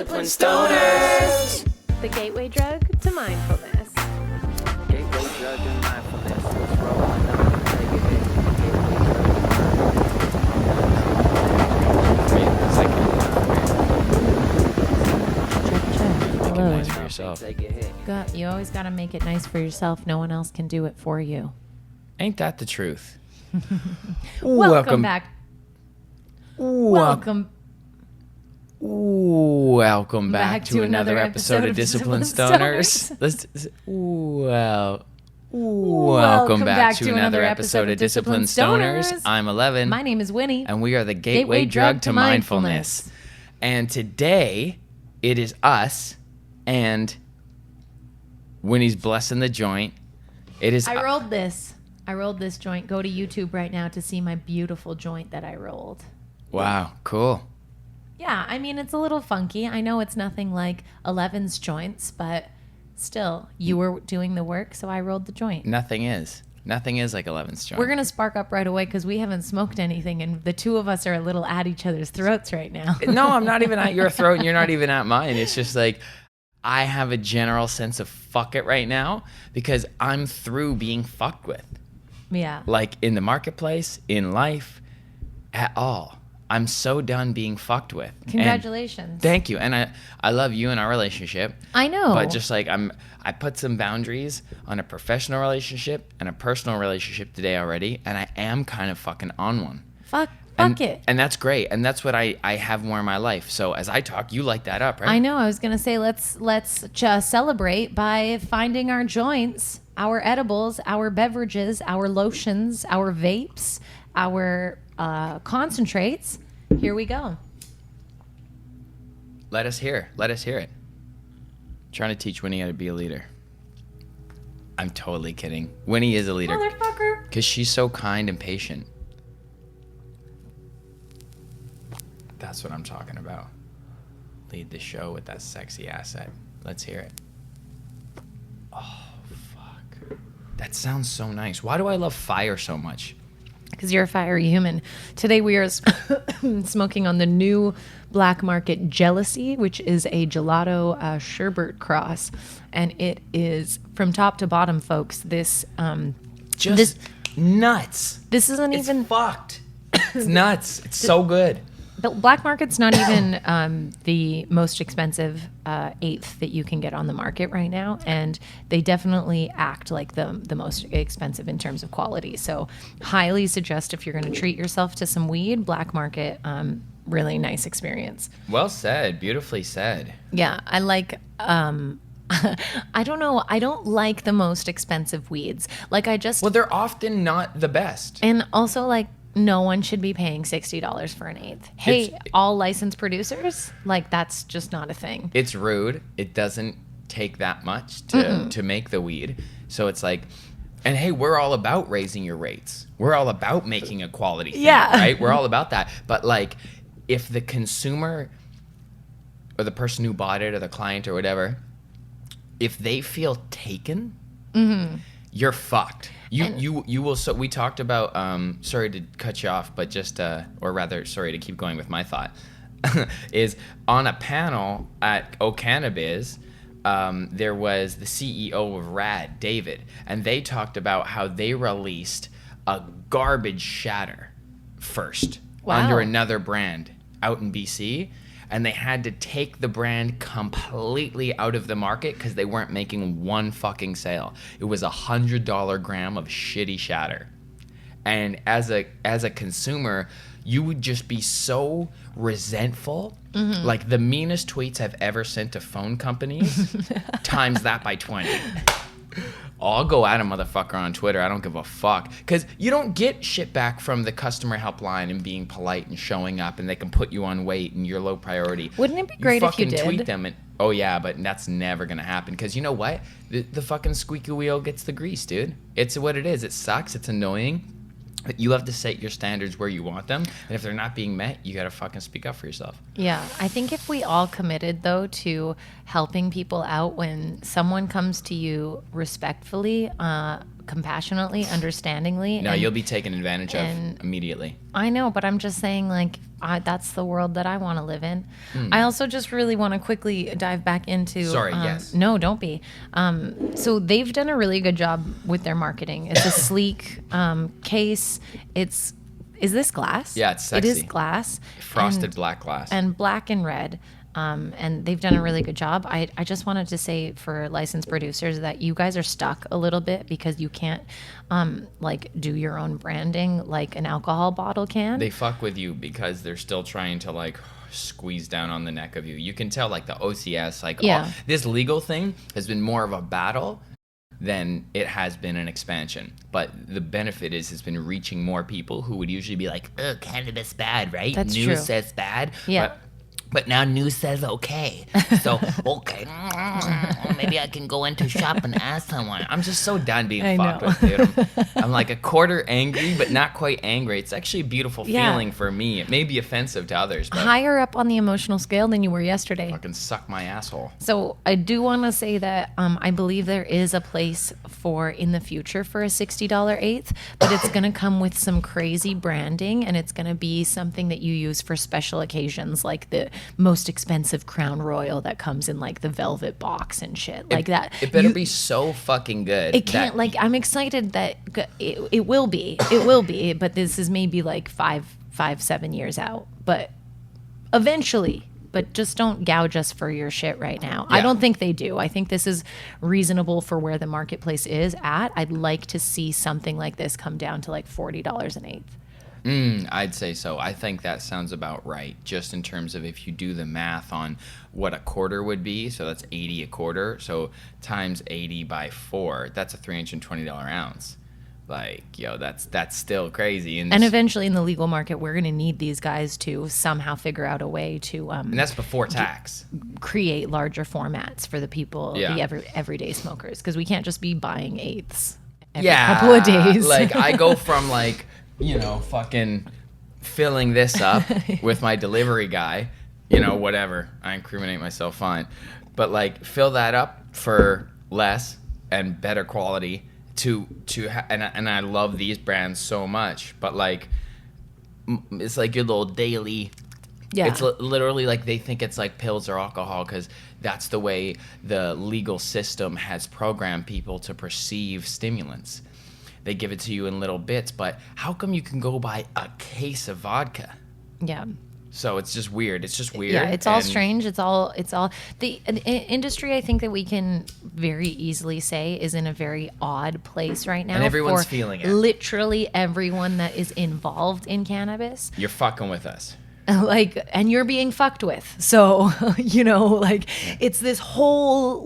Disciplined Stoners. The gateway drug to mindfulness. Gateway drug to mindfulness. Let's roll another take it in. Gateway drug to Hello. Nice for yourself. Take a hit. You always got to make it nice for yourself. No one else can do it for you. Ain't that the truth? Welcome back. Welcome Welcome back to another episode of Disciplined Stoners. Welcome back to another episode of Disciplined Stoners. I'm Ellevan. My name is Winnie. And we are the gateway drug to mindfulness. And today, it is us and Winnie's blessing the joint. It is. I rolled this joint. Go to YouTube right now to see my beautiful joint that I rolled. Wow, cool. Yeah, I mean, it's a little funky. I know it's nothing like Ellevan's joints, but still, you were doing the work, so I rolled the joint. Nothing is like Ellevan's joint. We're going to spark up right away because we haven't smoked anything, and the two of us are a little at each other's throats right now. No, I'm not even at your throat, and you're not even at mine. It's just like I have a general sense of fuck it right now because I'm through being fucked with. Yeah. Like in the marketplace, in life, at all. I'm so done being fucked with. Congratulations. And thank you. And I love you and our relationship. I know. But just like I put some boundaries on a professional relationship and a personal relationship today already, and I am kind of fucking on one. Fuck it. And that's great. And that's what I have more in my life. So as I talk, you light that up, right? I know. I was going to say, let's just celebrate by finding our joints, our edibles, our beverages, our lotions, our vapes, our concentrates. Here we go. Let us hear it. Trying to teach Winnie how to be a leader. I'm totally kidding. Winnie is a leader. Motherfucker. Because she's so kind and patient. That's what I'm talking about. Lead the show with that sexy asset. Let's hear it. Oh, fuck. That sounds so nice. Why do I love fire so much? Because you're a fiery human. Today we are smoking on the new black market Jealousy, which is a gelato sherbet cross. And it is, from top to bottom, folks, this... nuts. This isn't It's even... fucked. It's nuts. It's so good. The black market's not even the most expensive eighth that you can get on the market right now, and they definitely act like the most expensive in terms of quality. So highly suggest if you're going to treat yourself to some weed, black market, really nice experience. Well said. Beautifully said. Yeah, I like... I don't know. I don't like the most expensive weeds. Like Well, they're often not the best. And also, like, no one should be paying $60 for an eighth. Hey, all licensed producers, like, that's just not a thing. It's rude. It doesn't take that much to make the weed. So it's like, and hey, we're all about raising your rates. We're all about making a quality thing, right? We're all about that. But like, if the consumer or the person who bought it or the client or whatever, if they feel taken, you're fucked. You will. So we talked about. Sorry to cut you off, but just or rather, sorry to keep going with my thought. Is on a panel at Cannabis, there was the CEO of RAD, David, and they talked about how they released a garbage shatter first under another brand out in BC. And they had to take the brand completely out of the market because they weren't making one fucking sale. It was $100 gram of shitty shatter. And as a consumer, you would just be so resentful. Like the meanest tweets I've ever sent to phone companies, times that by 20. I'll go at a motherfucker on Twitter. I don't give a fuck. Because you don't get shit back from the customer helpline and being polite and showing up, and they can put you on wait and you're low priority. Wouldn't it be great if you did? Tweet them and, oh yeah, but that's never going to happen. Because you know what? The fucking squeaky wheel gets the grease, dude. It's what it is. It sucks. It's annoying. You have to set your standards where you want them, and if they're not being met, you gotta fucking speak up for yourself. Yeah, I think if we all committed though to helping people out when someone comes to you respectfully, compassionately, understandingly. No, and you'll be taken advantage of immediately. I know, but I'm just saying, like, that's the world that I want to live in. I also just really want to quickly dive back into. Sorry, yes. No, don't be. So they've done a really good job with their marketing. It's a sleek case. Is this glass? Yeah, it's sexy. It is glass. Frosted black glass. And black and red. And they've done a really good job. I just wanted to say for licensed producers that you guys are stuck a little bit because you can't like do your own branding like an alcohol bottle can. They fuck with you because they're still trying to like squeeze down on the neck of you. You can tell like the OCS, like this legal thing has been more of a battle than it has been an expansion. But the benefit is it's been reaching more people who would usually be like, oh, cannabis bad, right? That's News true. says bad. Yeah. But now news says okay. So, okay, maybe I can go into shop and ask someone. I'm just so done being fucked with, dude. I'm like a quarter angry, but not quite angry. It's actually a beautiful feeling for me. It may be offensive to others, but Higher up on the emotional scale than you were yesterday. fucking suck my asshole. So I do want to say that I believe there is a place for in the future for a $60 eighth, but it's going to come with some crazy branding, and it's going to be something that you use for special occasions, like the most expensive Crown Royal that comes in like the velvet box and shit like that. It better be so fucking good. It can't like I'm excited that it will be, but this is maybe like 7 years out, but eventually. But just don't gouge us for your shit right now. Yeah. I don't think they do. I think this is reasonable for where the marketplace is at. I'd like to see something like this come down to like $40 an eighth. I'd say so. I think that sounds about right, just in terms of if you do the math on what a quarter would be, so that's 80 a quarter, so times 80 by 4, that's a $320 ounce. Like, yo, that's still crazy. And eventually in the legal market, we're going to need these guys to somehow figure out a way to and that's before tax. Create larger formats for the people, the everyday smokers, because we can't just be buying eighths every couple of days. Like, I go from like, fucking filling this up with my delivery guy, whatever. I incriminate myself, fine. But like, fill that up for less and better quality and I love these brands so much. But like, it's like your little daily. Yeah. It's literally like they think it's like pills or alcohol because that's the way the legal system has programmed people to perceive stimulants. They give it to you in little bits, but how come you can go buy a case of vodka? Yeah. So it's just weird. It's just weird. Yeah, it's all strange. It's all the industry. I think that we can very easily say is in a very odd place right now. And everyone's feeling it. Literally everyone that is involved in cannabis. You're fucking with us. And you're being fucked with. So, it's this whole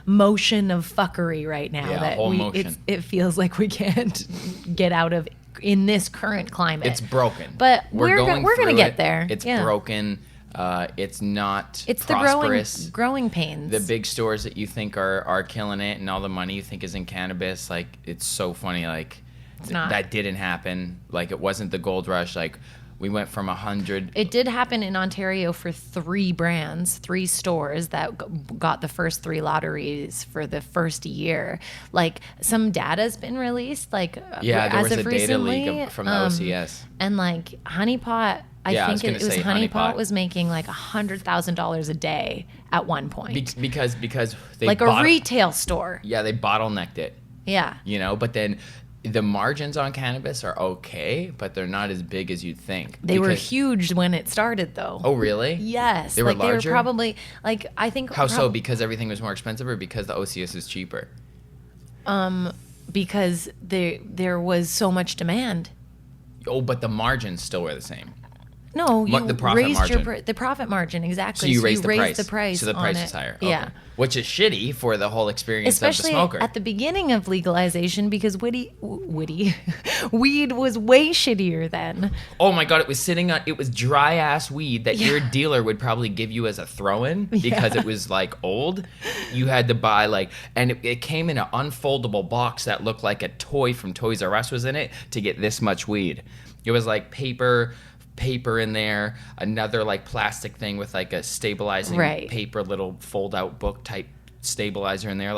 motion of fuckery right now that it feels like we can't get out of in this current climate. It's broken. But we're going to get there. It's broken. It's not It's prosperous. the growing pains. The big stores that you think are killing it and all the money you think is in cannabis, it's so funny. It's not. That didn't happen. It wasn't the gold rush. We went from 100. It did happen in Ontario for 3 brands, 3 stores that got the first 3 lotteries for the first year. Some data's been released, there was a data leak from the OCS. And Honey Pot, I think it was Honey Pot was making $100,000 a day at one point. Because they a retail store. Yeah, they bottlenecked it. Yeah. But then the margins on cannabis are okay, but they're not as big as you'd think. They were huge when it started, though. Oh, really? Yes. They were larger? They were probably, I think... How so? Because everything was more expensive or because the OCS is cheaper? Because there was so much demand. Oh, but the margins still were the same. No, you the profit raised margin. the profit margin, exactly. So you raised the price. So the price is higher. Okay. Yeah. Which is shitty for the whole experience Especially of the smoker. at the beginning of legalization, because weed was way shittier then. Oh my God, it was dry ass weed that your dealer would probably give you as a throw-in because it was old. You had to buy and it came in an unfoldable box that looked like a toy from Toys R Us was in it to get this much weed. It was paper in there, another plastic thing with a stabilizing paper little fold out book type stabilizer in there.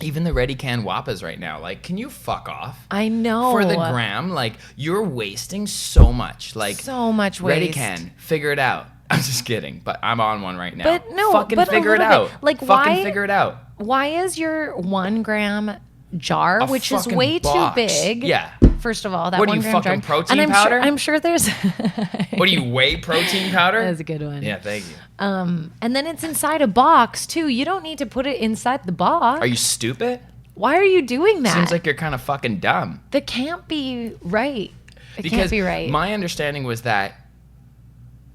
even the ready can wappas right now, like, can you fuck off? I know. For the gram, like, you're wasting so much. Like, so much waste. Ready can, figure it out. I'm just kidding, but I'm on one right now. But no, fucking but figure it a little out. bit. Like, fucking figure it out. Why is your 1 gram jar, A which is fucking way box. too big? Yeah. First of all, that What are 1 you, gram fucking jar. protein and powder? I'm sure there's. What do you, whey protein powder? That's a good one. Yeah, thank you. And then it's inside a box too. You don't need to put it inside the box. Are you stupid? Why are you doing that? Seems like you're kind of fucking dumb. That can't be right. It Because can't be right. my understanding was that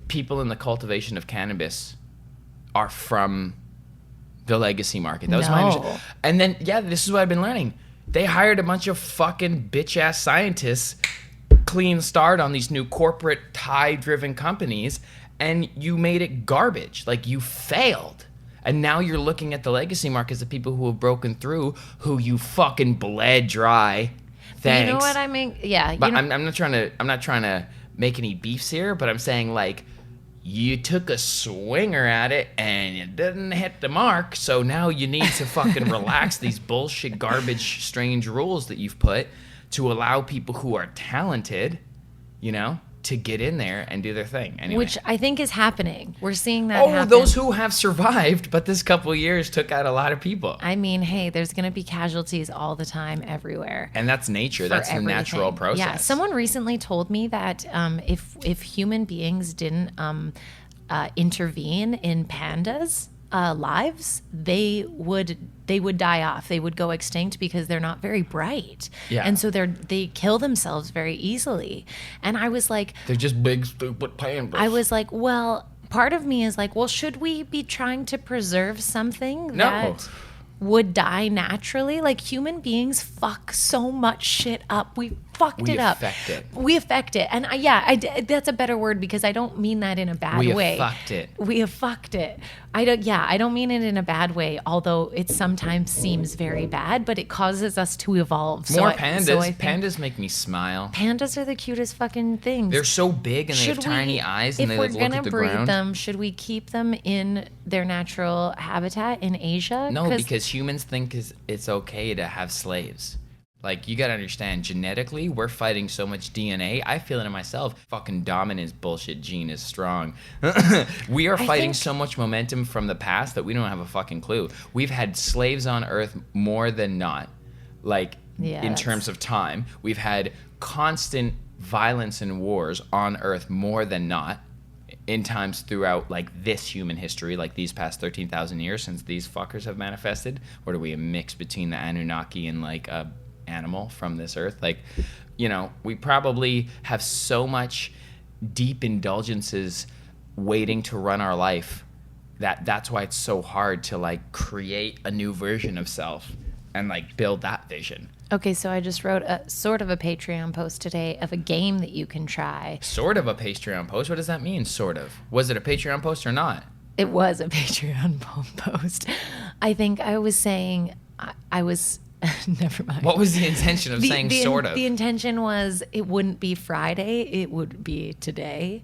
people in the cultivation of cannabis are from the legacy market. That was my understanding. And then, yeah, this is what I've been learning. They hired a bunch of fucking bitch-ass scientists, clean start on these new corporate tie-driven companies, and you made it garbage. Like, you failed. And now you're looking at the legacy markets of people who have broken through, who you fucking bled dry. Thanks. You know what I mean? Yeah. But I'm not trying to make any beefs here, but I'm saying, like, you took a swinger at it and it didn't hit the mark, so now you need to fucking relax these bullshit, garbage, strange rules that you've put to allow people who are talented, you know, to get in there and do their thing. Anyway. Which I think is happening. We're seeing that happen. Those who have survived, but this couple of years took out a lot of people. I mean, hey, there's going to be casualties all the time, everywhere. And that's nature. For That's the everything. natural process. Yeah, someone recently told me that if human beings didn't intervene in pandas' lives, they would die off. They would go extinct because they're not very bright. Yeah. And so they kill themselves very easily. And I was like, they're just big, stupid pandas. I was like, well, part of me is like, well, should we be trying to preserve something that would die naturally? Like, human beings fuck so much shit up. We fucked it up. We affect it. And that's a better word, because I don't mean that in a bad way. We have fucked it. We have fucked it. I don't mean it in a bad way, although it sometimes seems very bad, but it causes us to evolve. More pandas. Pandas make me smile. Pandas are the cutest fucking things. They're so big and they have tiny eyes and they like look at the ground. If we're gonna breed them, should we keep them in their natural habitat in Asia? No, because humans think it's okay to have slaves. Like, you gotta understand, genetically, we're fighting so much DNA. I feel it in myself. Fucking dominance bullshit gene is strong. We are fighting so much momentum from the past that we don't have a fucking clue. We've had slaves on Earth more than not, like, in terms of time. We've had constant violence and wars on Earth more than not in times throughout, like, this human history, like these past 13,000 years since these fuckers have manifested. What are we, a mix between the Anunnaki and, like, a animal from this earth? Like, you know, we probably have so much deep indulgences waiting to run our life that's why it's so hard to, like, create a new version of self and, like, build that vision. Okay, so I just wrote a sort of a Patreon post today of a game that you can try. Sort of a Patreon post? What does that mean, sort of? Was it a Patreon post or not? It was a Patreon post. I think I was saying I was never mind. What was the intention of saying sort of? The intention was it wouldn't be Friday, it would be today.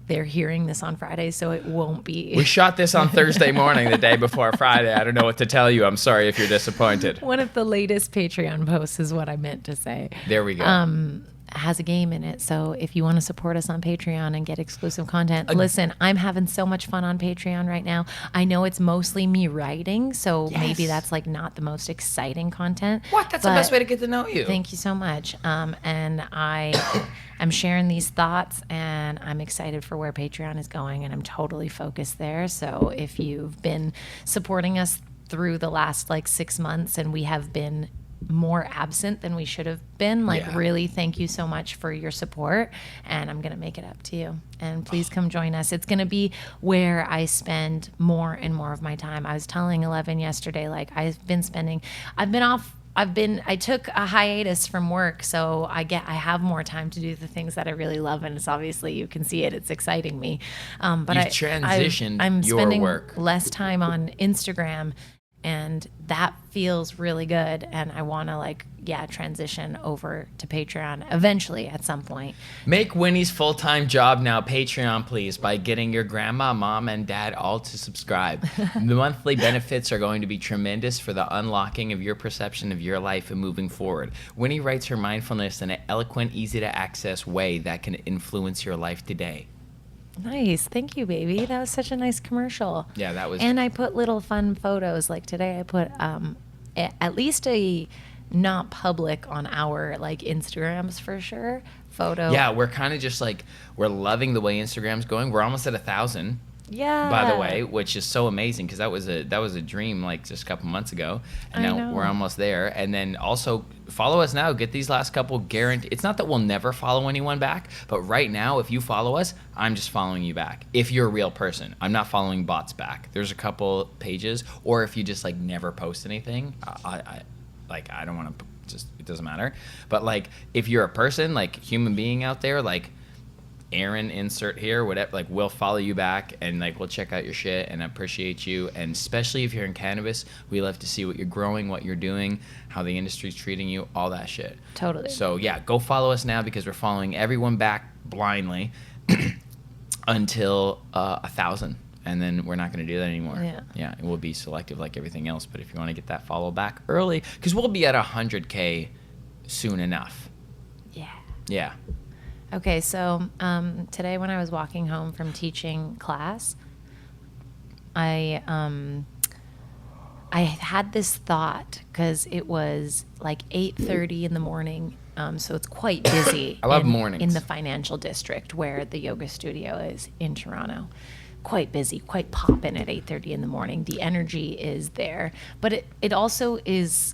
They're hearing this on Friday, so it won't be. We shot this on Thursday morning, the day before Friday. I don't know what to tell you. I'm sorry if you're disappointed. One of the latest Patreon posts is what I meant to say. There we go. Has a game in it. So if you want to support us on Patreon and get exclusive content, listen, I'm having so much fun on Patreon right now. I know it's mostly me writing, so maybe that's, like, not the most exciting content. What? That's the best way to get to know you. Thank you so much. And I'm sharing these thoughts, and I'm excited for where Patreon is going, and I'm totally focused there. So if you've been supporting us through the last, like, 6 months, and we have been more absent than we should have been, really thank you so much for your support, and I'm gonna make it up to you, and please come join us. It's gonna be where I spend more and more of my time. I was telling Ellevan yesterday, like, I took a hiatus from work, so I have more time to do the things that I really love, and it's obviously, you can see it's exciting me. But You've transitioned I'm your spending work. less time on Instagram And that feels really good. And I want to transition over to Patreon eventually at some point. Make Winnie's full-time job now Patreon, please, by getting your grandma, mom, and dad all to subscribe. The monthly benefits are going to be tremendous for the unlocking of your perception of your life and moving forward. Winnie writes her mindfulness in an eloquent, easy-to-access way that can influence your life today. Nice. Thank you, baby. That was such a nice commercial. Yeah, that was... And I put little fun photos. Like today I put at least a not public on our Instagrams for sure photo. Yeah, we're kind of just we're loving the way Instagram's going. We're almost at 1,000. Yeah. By the way, which is so amazing because that was a dream just a couple months ago, and now we're almost there. And then also follow us now. Get these last couple guaranteed. It's not that we'll never follow anyone back, but right now, if you follow us, I'm just following you back. If you're a real person, I'm not following bots back. There's a couple pages, or if you just never post anything, I don't want to. Just it doesn't matter. But if you're a person, human being out there, Aaron, insert here, whatever, we'll follow you back and we'll check out your shit and appreciate you. And especially if you're in cannabis, we love to see what you're growing, what you're doing, how the industry's treating you, all that shit. Totally. So yeah, go follow us now because we're following everyone back blindly until 1,000. And then we're not going to do that anymore. Yeah, it will be selective like everything else. But if you want to get that follow back early, because we'll be at 100K soon enough. Yeah. Okay, so today when I was walking home from teaching class, I had this thought because it was 8:30 in the morning, so it's quite busy. I love mornings. In the financial district where the yoga studio is in Toronto. Quite busy, quite poppin' at 8:30 in the morning. The energy is there, but it also is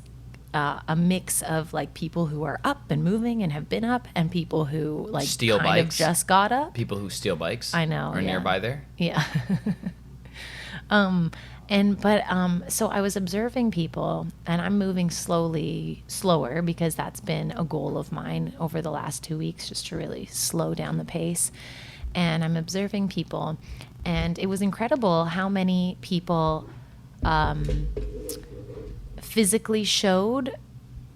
a mix of people who are up and moving and have been up, and people who steal kind bikes. of just got up. People who steal bikes. I know. Are nearby there. Yeah. So I was observing people, and I'm moving slower because that's been a goal of mine over the last 2 weeks, just to really slow down the pace. And I'm observing people, and it was incredible how many people physically showed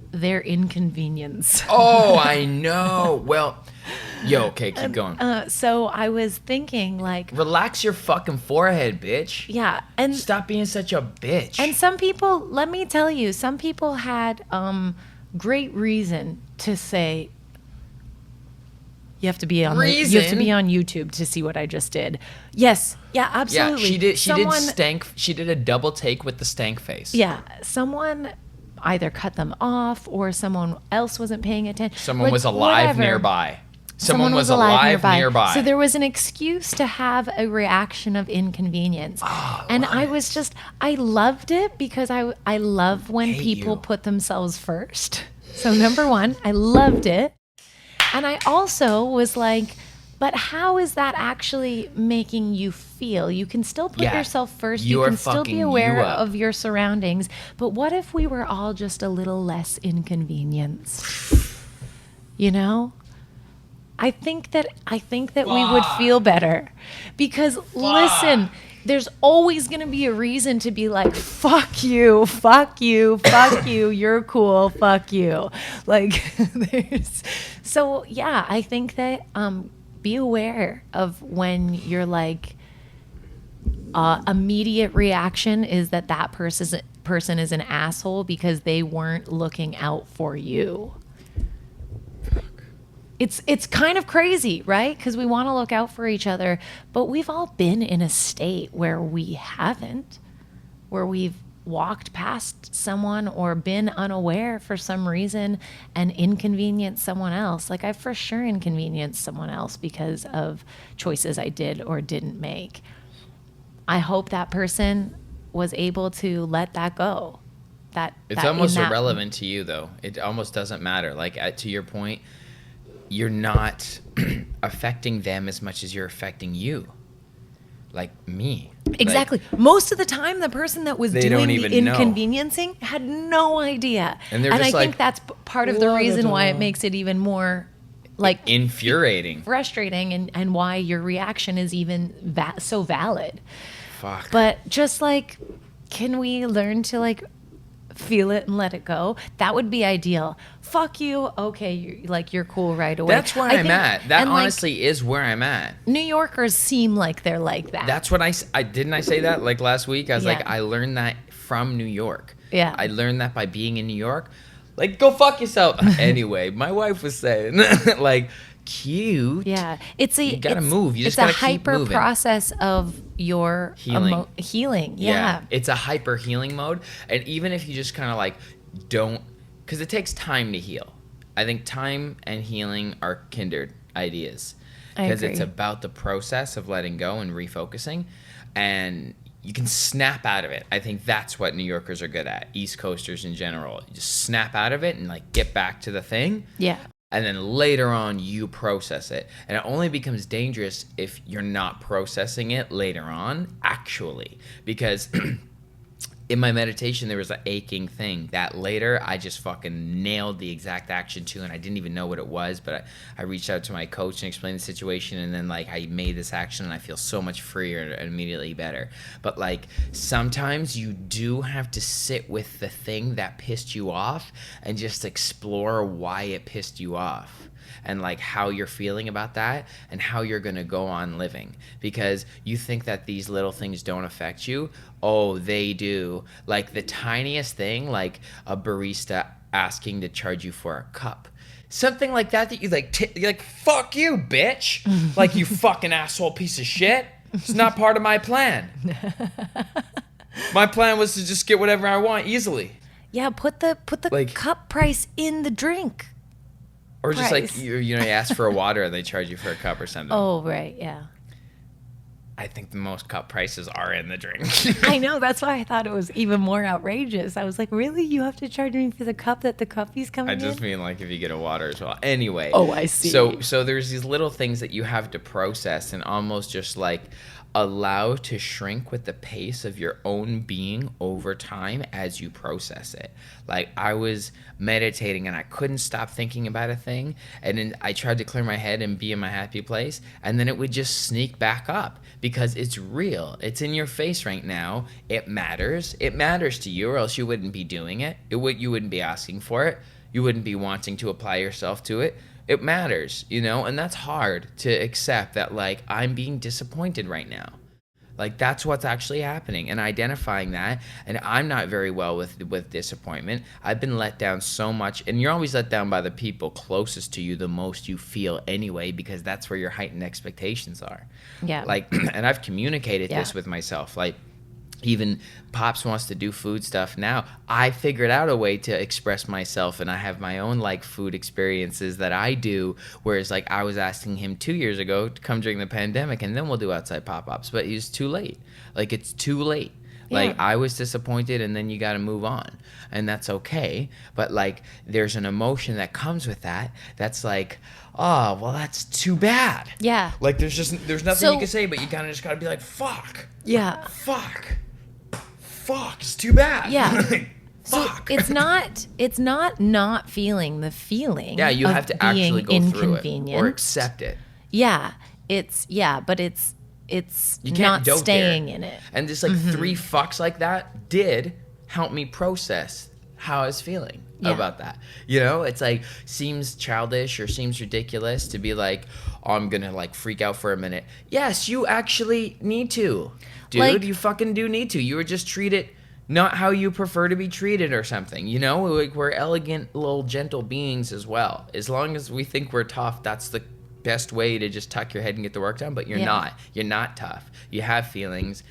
their inconvenience. Oh, I know. Well, okay, keep going. So I was thinking relax your fucking forehead, bitch. Yeah, and stop being such a bitch. And some people, let me tell you, some people had great reason to say, you have to be on YouTube to see what I just did. Yes. Yeah, absolutely. Yeah, she did a double take with the stank face. Yeah. Someone either cut them off or someone else wasn't paying attention. Someone was alive nearby. Someone was alive nearby. So there was an excuse to have a reaction of inconvenience. Oh, and I loved it because I love when people put themselves first. So number one, I loved it. And I also was but how is that actually making you feel? You can still put yourself first. You can still be aware of your surroundings. But what if we were all just a little less inconvenienced? I think that we would feel better. Because listen, there's always going to be a reason to be fuck you, you're cool, fuck you. So yeah, I think that be aware of when your immediate reaction is that person is an asshole because they weren't looking out for you. It's kind of crazy, right? Because we want to look out for each other, but we've all been in a state where we haven't, where we've walked past someone or been unaware for some reason and inconvenienced someone else. I've for sure inconvenienced someone else because of choices I did or didn't make. I hope that person was able to let that go. It's almost irrelevant to you, though. It almost doesn't matter. To your point, you're not affecting them as much as you're affecting you. Me. Exactly. Most of the time, the person that was doing the inconveniencing had no idea. And I think that's part of the reason why it makes it even more infuriating, frustrating, and why your reaction is even so valid. Fuck. But just can we learn to like feel it and let it go? That would be ideal. Fuck you. Okay, you're cool right away. That's where I'm at. That honestly is where I'm at. New Yorkers seem like they're like that. That's what I didn't I say that like last week? I was like, I learned that from New York. Yeah. I learned that by being in New York. Like, go fuck yourself. Anyway, my wife was saying, like, cute. Yeah, you gotta move. You just gotta keep moving. It's a hyper process of your healing. Yeah. It's a hyper healing mode. And even if you just kind of like don't, because it takes time to heal. I think time and healing are kindred ideas. Because it's about the process of letting go and refocusing. And you can snap out of it. I think that's what New Yorkers are good at. East Coasters in general. You just snap out of it and like get back to the thing. Yeah. And then later on, you process it. And it only becomes dangerous if you're not processing it later on, actually. Because in my meditation, there was an aching thing that later I just fucking nailed the exact action to, and I didn't even know what it was, but I reached out to my coach and explained the situation, and then like I made this action, and I feel so much freer and immediately better. But like sometimes you do have to sit with the thing that pissed you off and just explore why it pissed you off. And like how you're feeling about that and how you're going to go on living, because you think that these little things don't affect you. Oh, they do. Like the tiniest thing, like a barista asking to charge you for a cup. Something like that you like, you're like, fuck you, bitch. Like, you fucking asshole piece of shit. It's not part of my plan. My plan was to just get whatever I want easily. Yeah, put the like, cup price in the drink. Or just like, you ask for a water and they charge you for a cup or something. Oh, right, yeah. I think the most cup prices are in the drink. I know, that's why I thought it was even more outrageous. I was like, really? You have to charge me for the cup that the coffee's coming in? I just mean like if you get a water as well. Anyway. Oh, I see. So there's these little things that you have to process and almost just like allow to shrink with the pace of your own being over time as you process it. Like I was meditating and I couldn't stop thinking about a thing, and then I tried to clear my head and be in my happy place, and then it would just sneak back up because it's real. It's in your face right now. It matters. It matters to you, or else you wouldn't be doing it. You wouldn't be asking for it. You wouldn't be wanting to apply yourself to it. It matters, and that's hard to accept that, like, I'm being disappointed right now. Like, that's what's actually happening, and identifying that. And I'm not very well with disappointment. I've been let down so much, and you're always let down by the people closest to you the most you feel anyway, because that's where your heightened expectations are. Yeah. Like, and I've communicated this with myself, like, even Pops wants to do food stuff now. I figured out a way to express myself, and I have my own like food experiences that I do. Whereas like I was asking him 2 years ago to come during the pandemic, and then we'll do outside pop-ups, but he's too late. Like it's too late. Yeah. Like I was disappointed, and then you got to move on, and that's okay. But like there's an emotion that comes with that. That's like, oh, well, that's too bad. Yeah. Like there's nothing you can say, but you kind of just got to be like, fuck. Yeah. Fuck, it's too bad. Yeah. Fuck. So it's not feeling the feeling. Yeah, you have to actually go through it or accept it. Yeah. But it's you can't not dote staying there. in it. And just like 3 fucks like that did help me process how I was feeling about that. It's like seems childish or seems ridiculous to be like, oh, I'm gonna like freak out for a minute. Yes, you actually need to. Dude, like, you fucking do need to. You were just treated not how you prefer to be treated or something. Like we're elegant little gentle beings as well. As long as we think we're tough, that's the best way to just tuck your head and get the work done. But you're not. You're not tough. You have feelings.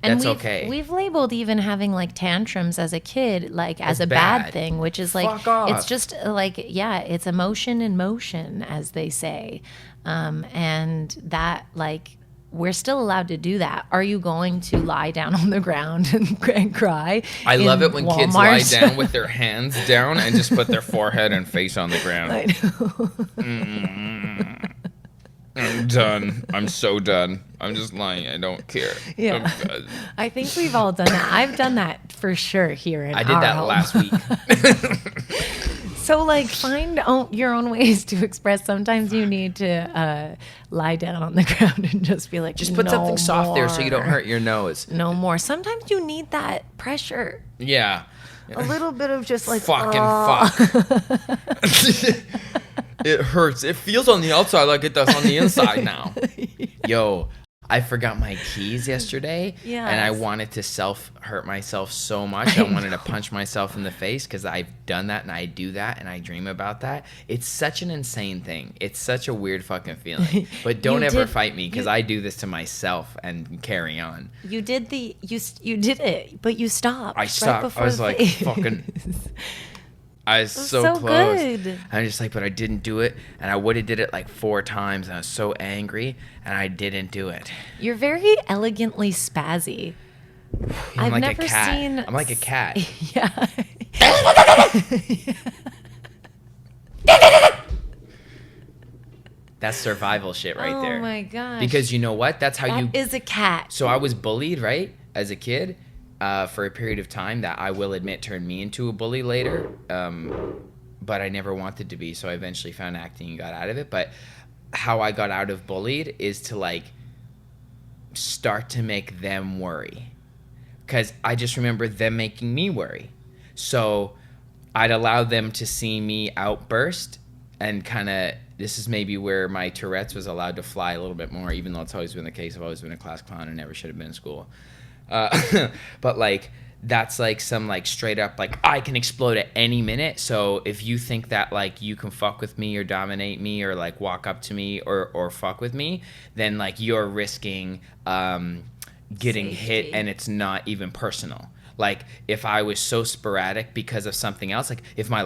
And that's okay. We've labeled even having like tantrums as a kid like as a bad thing, which is like fuck off. It's just like it's emotion in motion, as they say, and that like. We're still allowed to do that. Are you going to lie down on the ground and cry? I love it when kids lie Walmart? down with their hands down and just put their forehead and face on the ground. I know. I'm done. I'm so done. I'm just lying. I don't care. Yeah. I think we've all done that. I've done that for sure here in our home. I did that last week. So, like, find your own ways to express. Sometimes you need to lie down on the ground and just be like, Just put "No something soft there so you don't more. hurt your nose. No more." Sometimes you need that pressure. Yeah. A little bit of just like, Fucking fuck. It hurts. It feels on the outside like it does on the inside now. Yo, I forgot my keys yesterday, Yes. and I wanted to hurt myself so much. I wanted to punch myself in the face because I've done that and I do that and I dream about that. It's such an insane thing. It's such a weird fucking feeling. But don't ever fight me because I do this to myself and carry on. You did you did it, but you stopped. I stopped. Right before I was the like, face. fucking. I was so so close. good. I'm just like, but I didn't do it, and I would have did it like 4 times, and I was so angry, and I didn't do it. You're very elegantly spazzy. I'm I've like never a cat. seen. I'm like a cat. Yeah. That's survival shit right there. Oh my gosh. Because you know what? That's how That is a cat. So I was bullied, right, as a kid, for a period of time that I will admit turned me into a bully later. But I never wanted to be, so I eventually found acting and got out of it. But how I got out of bullied is to like start to make them worry. Because I just remember them making me worry. So I'd allow them to see me outburst and kind of, this is maybe where my Tourette's was allowed to fly a little bit more, even though it's always been the case. I've always been a class clown and never should have been in school. But like, that's like some like straight up like I can explode at any minute. So if you think that like you can fuck with me or dominate me or like walk up to me or fuck with me, then like you're risking getting hit, and it's not even personal. Like if I was so sporadic because of something else, like if my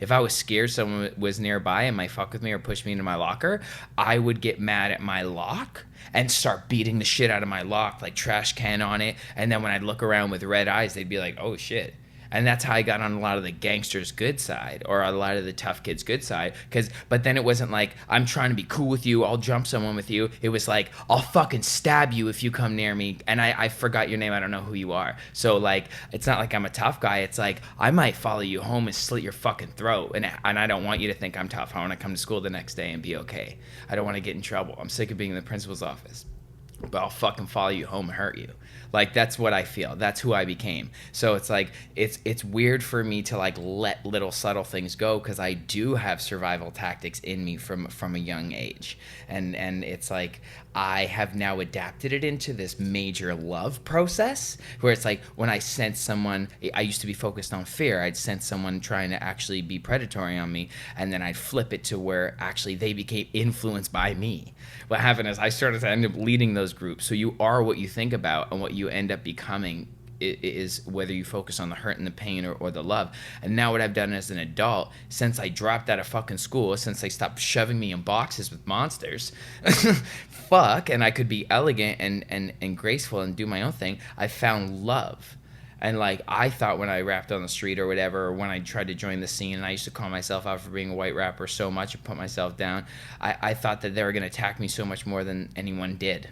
if I was scared someone was nearby and might fuck with me or push me into my locker, I would get mad at my lock and start beating the shit out of my lock, like trash can on it. And then when I'd look around with red eyes, they'd be like, oh shit. And that's how I got on a lot of the gangsters' good side or a lot of the tough kids' good side. But then it wasn't like, I'm trying to be cool with you, I'll jump someone with you. It was like, I'll fucking stab you if you come near me. And I forgot your name, I don't know who you are. So like, it's not like I'm a tough guy. It's like, I might follow you home and slit your fucking throat. And I don't want you to think I'm tough. I want to come to school the next day and be okay. I don't want to get in trouble. I'm sick of being in the principal's office. But I'll fucking follow you home and hurt you. Like, that's what I feel. That's who I became. So it's like, it's weird for me to like let little subtle things go because I do have survival tactics in me from a young age. And it's like, I have now adapted it into this major love process where it's like when I sense someone, I used to be focused on fear. I'd sense someone trying to actually be predatory on me, and then I'd flip it to where actually they became influenced by me. What happened is I started to end up leading those groups. So you are what you think about, and what you end up becoming is whether you focus on the hurt and the pain or the love. And now what I've done as an adult, since I dropped out of fucking school, since they stopped shoving me in boxes with monsters, and I could be elegant and graceful and do my own thing, I found love. And like, I thought when I rapped on the street or whatever, or when I tried to join the scene, and I used to call myself out for being a white rapper so much and put myself down, I thought that they were going to attack me so much more than anyone did.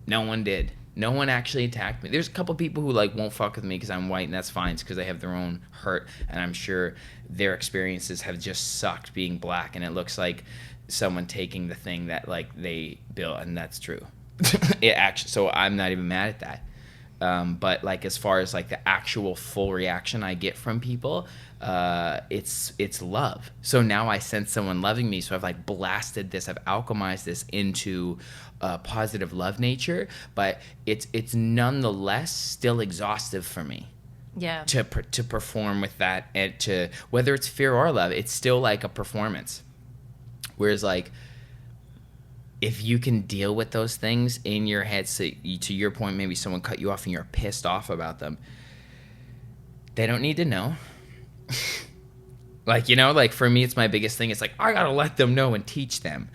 No one did. No one actually attacked me. There's a couple people who like won't fuck with me because I'm white, and that's fine. It's because they have their own hurt, and I'm sure their experiences have just sucked being black, and it looks like someone taking the thing that like they built, and that's true. So I'm not even mad at that. But like as far as like the actual full reaction I get from people, it's love. So now I sense someone loving me, so I've like blasted this, I've alchemized this into positive love nature, but it's nonetheless still exhaustive for me. Yeah. To perform with that, and to whether it's fear or love, it's still like a performance. Whereas like, if you can deal with those things in your head, so to your point, maybe someone cut you off and you're pissed off about them, they don't need to know. Like, you know, like for me, it's my biggest thing. It's like, I gotta let them know and teach them.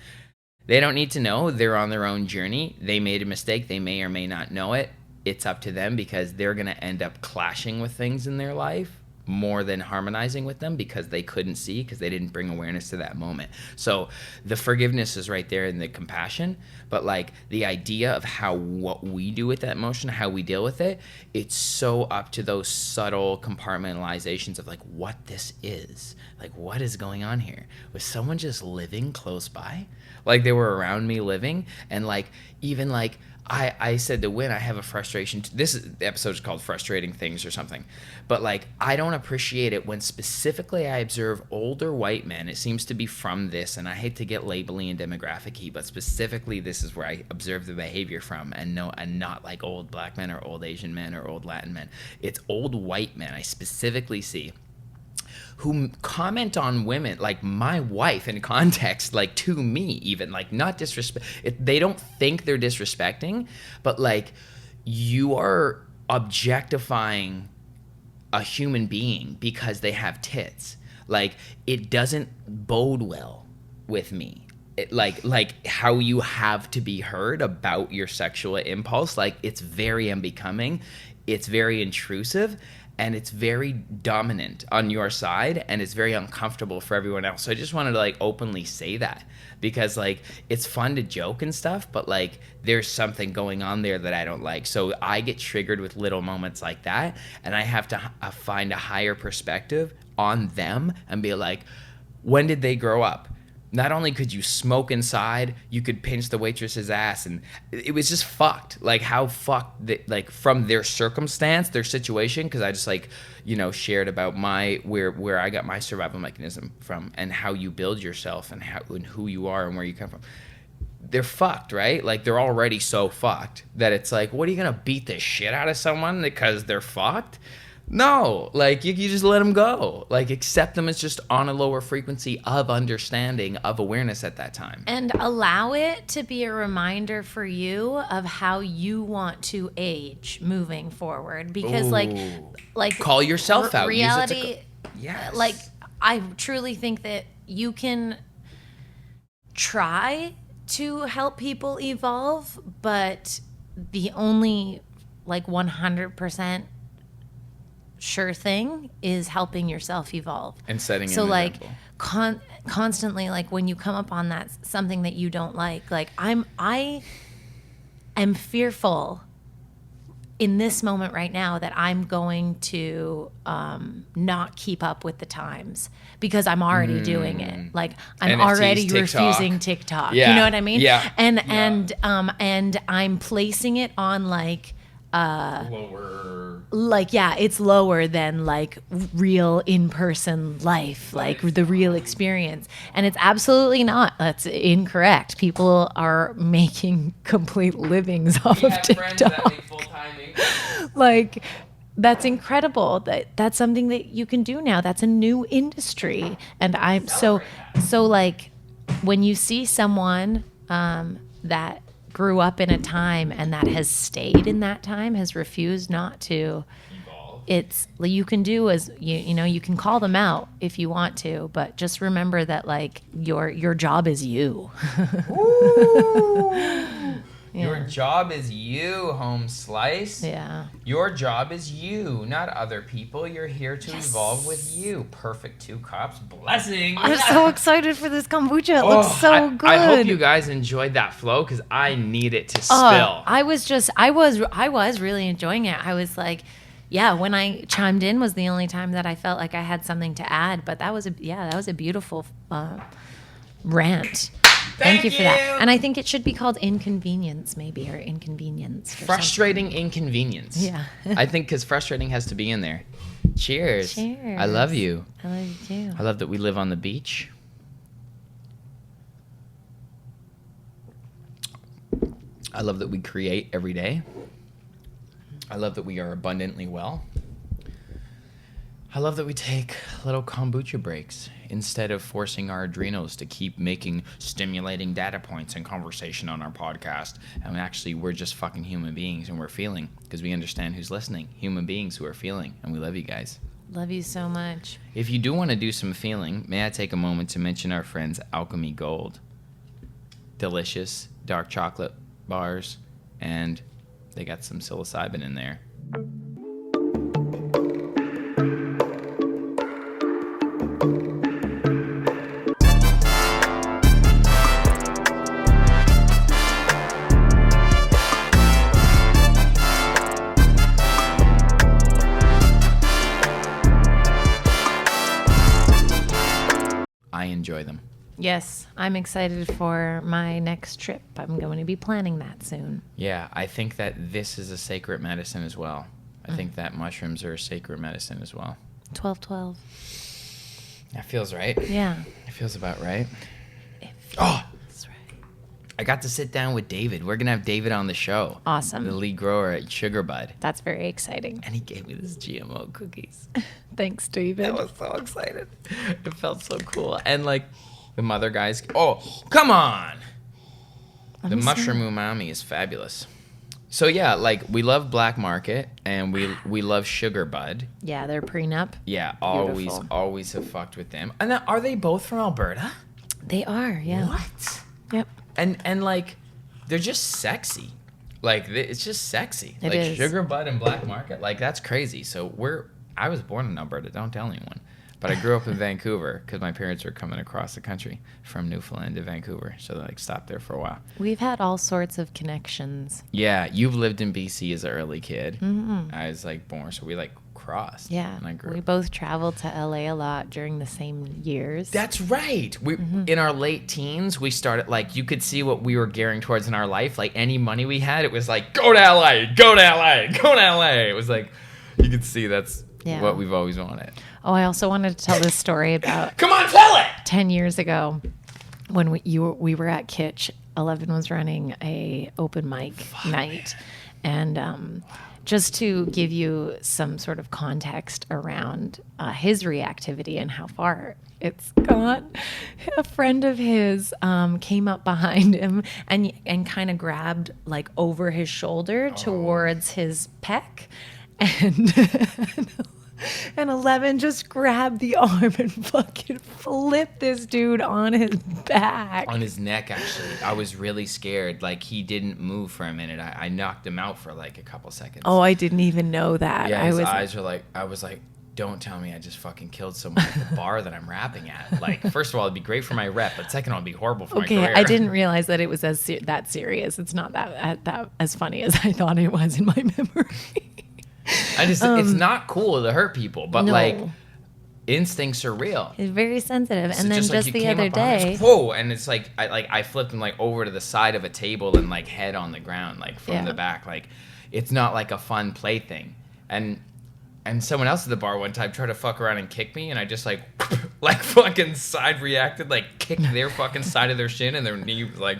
They don't need to know. They're on their own journey. They made a mistake. They may or may not know it. It's up to them because they're gonna end up clashing with things in their life. more than harmonizing with them because they couldn't see, because they didn't bring awareness to that moment. So the forgiveness is right there in the compassion, but like the idea of what we do with that emotion, how we deal with it, it's so up to those subtle compartmentalizations of like what this is, like what is going on here. Was someone just living close by? Like they were around me living, and like even like I said to Win, I have a frustration. The episode is called Frustrating Things or something. But like, I don't appreciate it when specifically I observe older white men. It seems to be from this, and I hate to get labeling and demographic-y, but specifically this is where I observe the behavior from, and not like old black men or old Asian men or old Latin men. It's old white men I specifically see who comment on women, like my wife in context, like to me even, like not disrespect. They don't think they're disrespecting, but like you are objectifying a human being because they have tits. Like it doesn't bode well with me. Like how you have to be heard about your sexual impulse. Like it's very unbecoming. It's very intrusive. And it's very dominant on your side, and it's very uncomfortable for everyone else. So I just wanted to like openly say that, because like it's fun to joke and stuff, but like there's something going on there that I don't like. So I get triggered with little moments like that, and I have to find a higher perspective on them and be like, when did they grow up? Not only could you smoke inside, you could pinch the waitress's ass, and it was just fucked. Like how fucked, like from their circumstance, their situation, because I just like, you know, shared about where I got my survival mechanism from, and how you build yourself, and who you are and where you come from. They're fucked, right? Like they're already so fucked that it's like, what are you gonna beat the shit out of someone because they're fucked? No, like you just let them go. Like accept them as just on a lower frequency of understanding, of awareness at that time. And allow it to be a reminder for you of how you want to age moving forward. Because like call yourself out. Reality, yes. Like I truly think that you can try to help people evolve, but the only like 100% sure thing is helping yourself evolve and setting so an like example. Constantly, like when you come up on that something that you don't like I am fearful in this moment right now that I'm going to not keep up with the times because I'm already doing it. Like I'm NFTs, already TikTok. refusing TikTok. Yeah. You know what I mean? Yeah. And I'm placing it on like lower, like it's lower than like real in-person life, like the real experience, and it's absolutely not. That's incorrect. People are making complete livings off of TikTok. That make full-time income. Like that's incredible. That's something that you can do now. That's a new industry, and I'm so like when you see someone that grew up in a time and that has stayed in that time, has refused not to evolve. It's you can do as you know, you can call them out if you want to, but just remember that like your job is you. Yeah. Your job is you, home slice. Yeah. Your job is you, not other people. You're here to evolve with you. Perfect 2 cups. Blessings. I'm so excited for this kombucha. It looks so good. I hope you guys enjoyed that flow because I need it to spill. I was really enjoying it. I was like, yeah, when I chimed in was the only time that I felt like I had something to add. But that was a beautiful rant. Thank you for that. And I think it should be called Inconvenience, maybe, or Inconvenience. Frustrating Inconvenience. Yeah. I think because frustrating has to be in there. Cheers. Cheers. I love you. I love you too. I love that we live on the beach. I love that we create every day. I love that we are abundantly well. I love that we take little kombucha breaks instead of forcing our adrenals to keep making stimulating data points and conversation on our podcast. And actually, we're just fucking human beings and we're feeling because we understand who's listening. Human beings who are feeling. And we love you guys. Love you so much. If you do want to do some feeling, may I take a moment to mention our friends Alchemy Gold. Delicious dark chocolate bars, and they got some psilocybin in there. enjoy them. Yes, I'm excited for my next trip. I'm going to be planning that soon. Yeah, I think that this is a sacred medicine as well. I think that mushrooms are a sacred medicine as well. 12/12. That feels right. Yeah. It feels about right. That's right. I got to sit down with David. We're going to have David on the show. Awesome. The lead grower at Sugar Bud. That's very exciting. And he gave me this GMO cookies. Thanks, David. I was so excited. It felt so cool. And like the mother guys, oh, come on. The mushroom umami is fabulous. So yeah, like we love Black Market and we love Sugar Bud. Yeah, they're prenup. Yeah, Beautiful. always have fucked with them. And then, are they both from Alberta? They are, yeah. What? Yep. And like they're just sexy. Like it's just sexy. It like is. Sugar Bud and Black Market, like that's crazy. So I was born in Alberta, don't tell anyone. But I grew up in Vancouver because my parents were coming across the country from Newfoundland to Vancouver. So they like stopped there for a while. We've had all sorts of connections. Yeah, you've lived in BC as an early kid. Mm-hmm. I was like born, so we like crossed. Yeah. And I grew We up. both traveled to LA a lot during the same years. That's right. We in our late teens, we started like you could see what we were gearing towards in our life. Like any money we had, it was like go to LA, go to LA, go to LA. It was like you could see that's what we've always wanted. Oh, I also wanted to tell this story about Come on, tell it. 10 years ago when we were at Kitsch. Ellevan was running a open mic night, and just to give you some sort of context around his reactivity and how far it's gone, a friend of his came up behind him and kind of grabbed like over his shoulder towards his pec, and Ellevan just grabbed the arm and fucking flipped this dude on his back. On his neck, actually. I was really scared. Like, he didn't move for a minute. I knocked him out for, like, a couple seconds. Oh, I didn't even know that. Yeah, his eyes were like, I was like, don't tell me I just fucking killed someone at the bar that I'm rapping at. Like, first of all, it'd be great for my rep, but second of all, it'd be horrible for my career. I didn't realize that it was that serious. It's not that as funny as I thought it was in my memory. it's not cool to hurt people, but, No. like, instincts are real. It's very sensitive. So And then like, just you the came other up behind day, us, whoa, and it's like I flipped him like over to the side of a table and like head on the ground, like from the back. Like it's not like a fun play thing. And someone else at the bar one time tried to fuck around and kick me, and I just like fucking side reacted, like kicked their fucking side of their shin, and their knee was like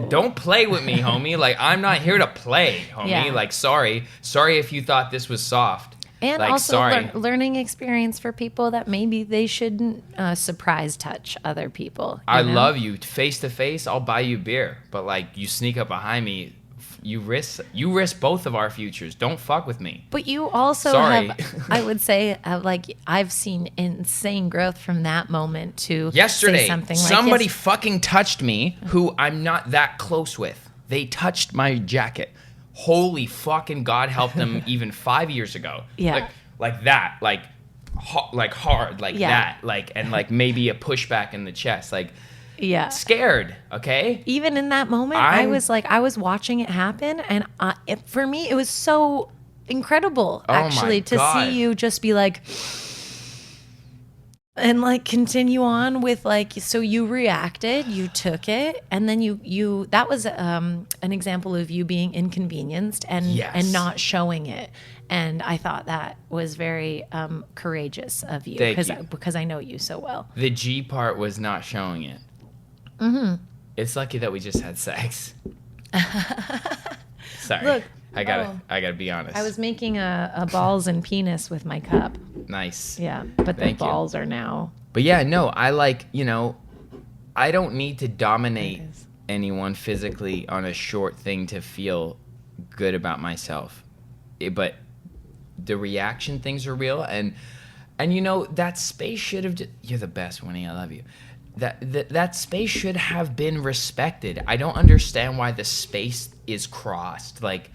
don't play with me, homie. Like I'm not here to play, homie. Yeah. Like sorry if you thought this was soft. and like, also sorry. learning experience for people that maybe they shouldn't surprise touch other people. I know? love you face to face. I'll buy you beer, but like you sneak up behind me, you risk both of our futures. Don't fuck with me. But you also Sorry. have, I would say, like I've seen insane growth from that moment to Yesterday, say something like somebody fucking touched me who I'm not that close with. They touched my jacket. Holy fucking God help them even 5 years ago. Yeah. Like that. Like hard. Like that. Like, and like maybe a pushback in the chest. Like, yeah. scared, okay? Even in that moment, I was watching it happen, and for me, it was so incredible actually to God. see you just be like, and like continue on with like, so you reacted, you took it, and then you that was an example of you being inconvenienced and not showing it. And I thought that was very courageous of you Thank you. because I know you so well. The G part was not showing it. Mm-hmm. It's lucky that we just had sex. Sorry. Look, I gotta be honest. I was making a balls and penis with my cup. nice. Yeah, but Thank the you. balls are now. But yeah, no, I like, I don't need to dominate It is. anyone physically on a short thing to feel good about myself. But the reaction things are real, and that space should have. You're the best, Winnie. I love you. That space should have been respected. I don't understand why the space is crossed. Like,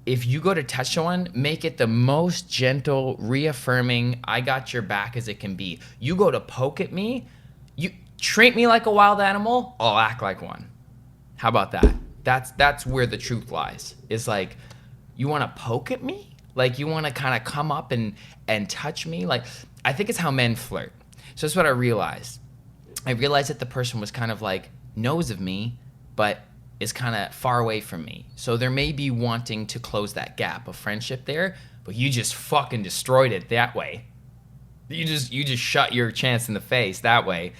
if you go to touch someone, make it the most gentle, reaffirming, I got your back as it can be. You go to poke at me, you treat me like a wild animal, I'll act like one. How about that? That's where the truth lies. It's like, you want to poke at me? Like, you want to kind of come up and touch me? Like, I think it's how men flirt. So that's what I realized. I realized that the person was kind of like knows of me, but is kind of far away from me. So there may be wanting to close that gap of friendship there, but you just fucking destroyed it that way. You just shut your chance in the face that way.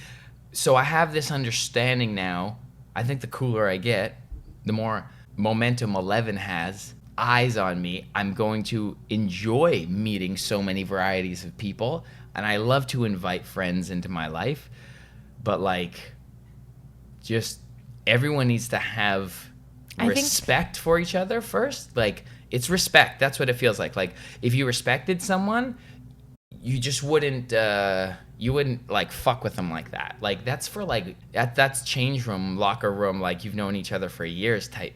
So I have this understanding now. I think the cooler I get, the more momentum Ellevan has eyes on me. I'm going to enjoy meeting so many varieties of people, and I love to invite friends into my life. But like, just everyone needs to have respect for each other first. Like, it's respect. That's what it feels like. Like, if you respected someone, you just wouldn't like fuck with them like that. Like, that's for like that's change room, locker room, like you've known each other for years type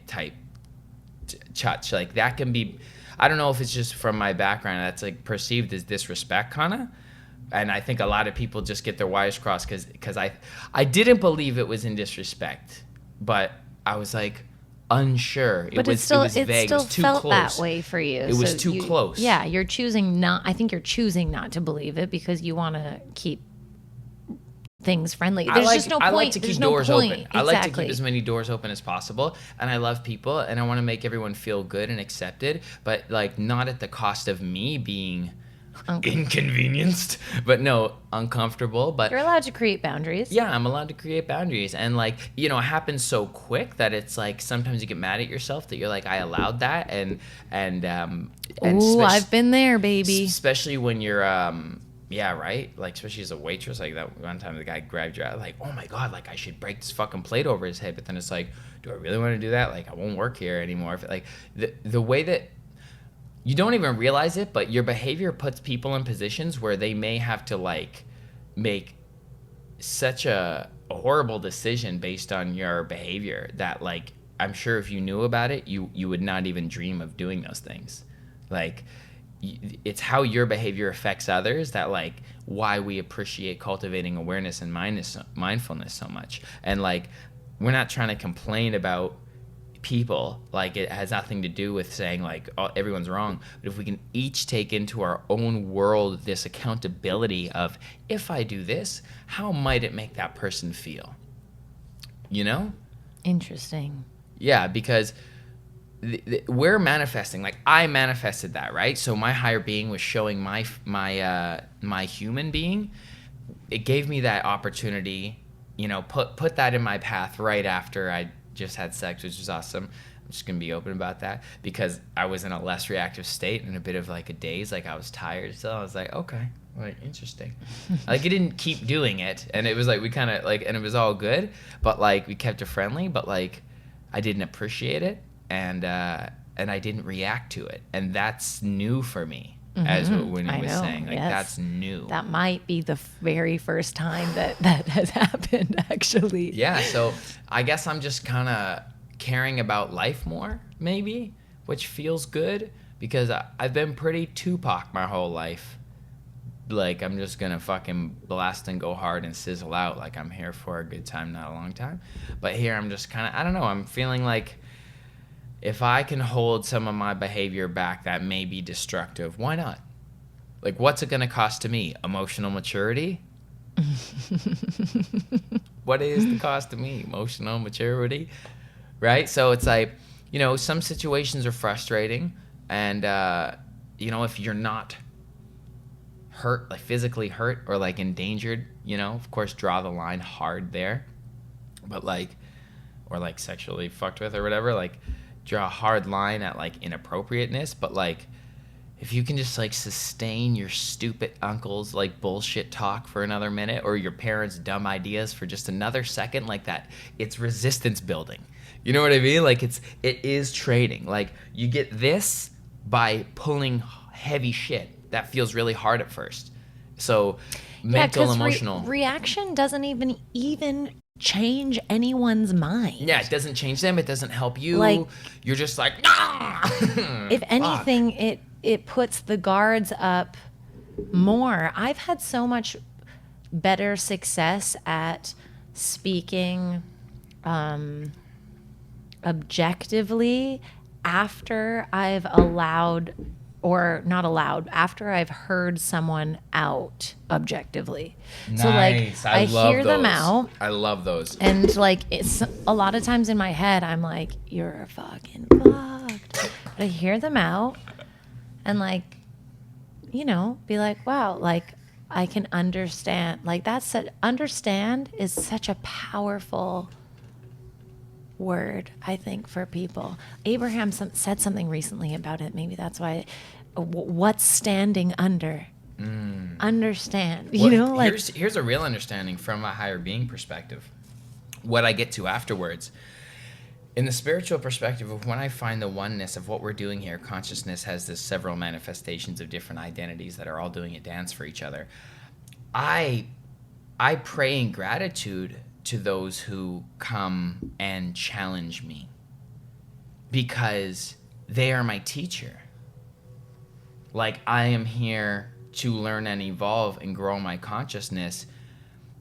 touch. Like, that can be, I don't know if it's just from my background that's like perceived as disrespect kind of. And I think a lot of people just get their wires crossed because I didn't believe it was in disrespect, but I was like unsure. But it was vague. It was too felt close. that way for you. It was too close. Yeah, you're choosing not. I think you're choosing not to believe it because you want to keep things friendly. There's just no point. I like to keep doors open. Exactly. I like to keep as many doors open as possible, and I love people, and I want to make everyone feel good and accepted, but like not at the cost of me being inconvenienced, but no, uncomfortable. But you're allowed to create boundaries. Yeah, I'm allowed to create boundaries, and like, you know, it happens so quick that it's like sometimes you get mad at yourself that you're like, I allowed that, and ooh, I've been there, baby. Especially when you're yeah, right, like especially as a waitress, like that one time the guy grabbed your like, oh my god, like I should break this fucking plate over his head, but then it's like, do I really want to do that? Like, I won't work here anymore. If, like the way that you don't even realize it, but your behavior puts people in positions where they may have to like make such a horrible decision based on your behavior that like, I'm sure if you knew about it, you would not even dream of doing those things. Like, it's how your behavior affects others that like why we appreciate cultivating awareness and mindfulness so much. And like, we're not trying to complain about people, like it has nothing to do with saying like, oh, everyone's wrong, but if we can each take into our own world this accountability of, if I do this, how might it make that person feel, you know? Interesting. Yeah, because we're manifesting, like I manifested that, right? So my higher being was showing my human being. It gave me that opportunity, you know, put that in my path right after I just had sex, which was awesome. I'm just gonna be open about that because I was in a less reactive state and a bit of like a daze, like I was tired. So I was like, okay, like interesting. Like, I didn't keep doing it, and it was like we kind of like, and it was all good, but like we kept it friendly, but like I didn't appreciate it, and I didn't react to it, and that's new for me. As what Winnie was saying, like, yes. That's new. That might be the very first time that has happened, actually. Yeah, so I guess I'm just kind of caring about life more, maybe, which feels good because I've been pretty Tupac my whole life. Like, I'm just gonna fucking blast and go hard and sizzle out. Like, I'm here for a good time, not a long time. But here I'm just kind of, I don't know, I'm feeling like if I can hold some of my behavior back that may be destructive, why not? Like, what's it going to cost to me? Emotional maturity? What is the cost to me? Emotional maturity? Right? So it's like, you know, some situations are frustrating. And, you know, if you're not hurt, like physically hurt or like endangered, you know, of course, draw the line hard there. But like, or like sexually fucked with or whatever, like, draw a hard line at like inappropriateness, but like if you can just like sustain your stupid uncle's like bullshit talk for another minute, or your parents' dumb ideas for just another second, like that, it's resistance building. You know what I mean? Like it is trading. Like, you get this by pulling heavy shit that feels really hard at first. So mental, emotional reaction doesn't even change anyone's mind. Yeah, it doesn't change them. It doesn't help you. Like, you're just like, nah! If anything, it puts the guards up more. I've had so much better success at speaking objectively after I've allowed or not allowed, after I've heard someone out objectively. Nice. So like I love hear those. them out, I love those. and like it's a lot of times in my head I'm like, you're fucking fucked. But I hear them out and like, you know, be like, wow, like I can understand. Like understand is such a powerful word, I think, for people. Abraham said something recently about it. Maybe that's why. What's standing under? Understand. You know, like here's a real understanding from a higher being perspective. What I get to afterwards. In the spiritual perspective of when I find the oneness of what we're doing here, consciousness has this several manifestations of different identities that are all doing a dance for each other. I pray in gratitude to those who come and challenge me because they are my teacher. Like, I am here to learn and evolve and grow my consciousness.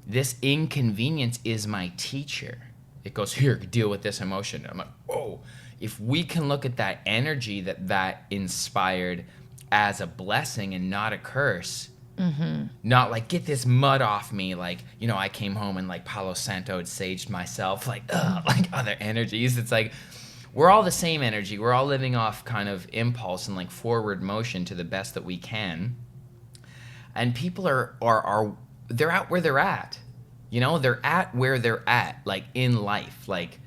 This inconvenience is my teacher. It goes, here, deal with this emotion. I'm like, oh, if we can look at that energy that inspired as a blessing and not a curse, not like, get this mud off me. Like, you know, I came home and like Palo Santo had saged myself, like other energies. It's like, we're all the same energy. We're all living off kind of impulse and like forward motion to the best that we can. And people are they're at where they're at. You know, they're at where they're at, like in life. Like,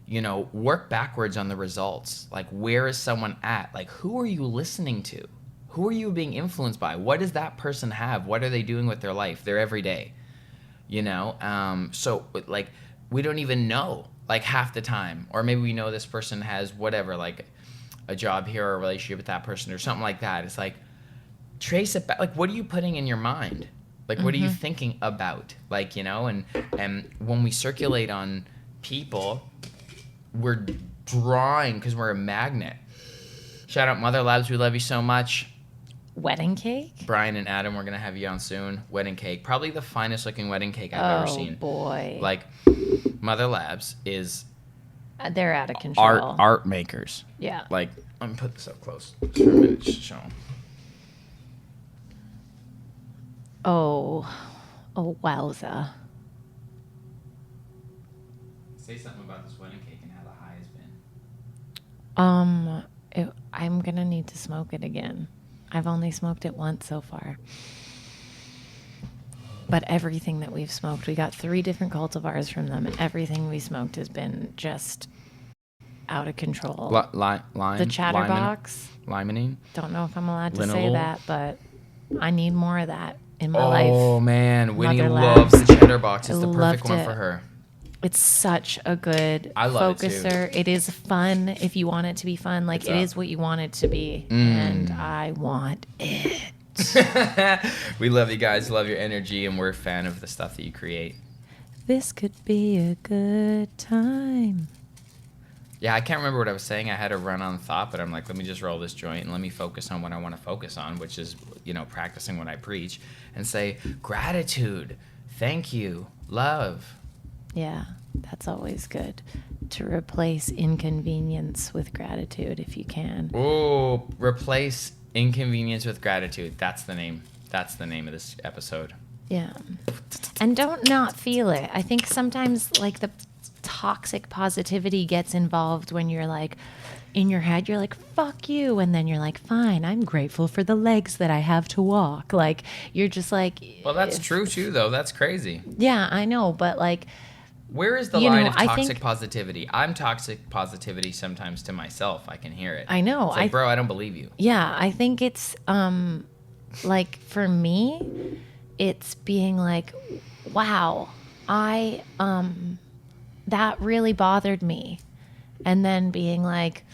you know, work backwards on the results. Like, where is someone at? Like, who are you listening to? Who are you being influenced by? What does that person have? What are they doing with their life, their everyday? You know, so like we don't even know like half the time, or maybe we know this person has whatever, like a job here or a relationship with that person or something like that. It's like, trace it back. Like, what are you putting in your mind? Like, what are you thinking about? Like, you know, and when we circulate on people, we're drawing because we're a magnet. Shout out Mother Labs. We love you so much. wedding cake. Brian and Adam, we're going to have you on soon. Wedding cake. Probably the finest looking wedding cake I've ever seen. Oh, boy. Like, Mother Labs is... they're out of control. Art makers. Yeah. Like, let me put this up close for a minute just to show them. Oh, wowza. Say something about this wedding cake and how the high has been. I'm going to need to smoke it again. I've only smoked it once so far. But everything that we've smoked, we got 3 different cultivars from them. Everything we smoked has been just out of control. Lime. The chatterbox. Limonene. Don't know if I'm allowed to say Linalool. that, but I need more of that in my life. Oh, man. Winnie Mother loves Labs. the chatterbox. It's I the perfect loved one it. for her. It's such a good I love it, too. focuser. It is fun if you want it to be fun. Like, it is what you want it to be. And I want it. We love you guys, love your energy, and we're a fan of the stuff that you create. This could be a good time. Yeah, I can't remember what I was saying. I had a run-on thought, but I'm like, let me just roll this joint and let me focus on what I want to focus on, which is, you know, practicing what I preach, and say gratitude, thank you, love. Yeah, that's always good. To replace inconvenience with gratitude if you can. Oh, replace inconvenience with gratitude. That's the name. That's the name of this episode. Yeah. And don't not feel it. I think sometimes like the toxic positivity gets involved when you're like in your head, you're like, fuck you. And then you're like, fine, I'm grateful for the legs that I have to walk. Like, you're just like. Well, that's true too, though. That's crazy. Yeah, I know. But like. Where is the You line know, of I toxic think- positivity? I'm toxic positivity sometimes to myself. I can hear it. I know. It's like, bro, I don't believe you. Yeah, I think it's like for me, it's being like, wow, I that really bothered me. And then being like,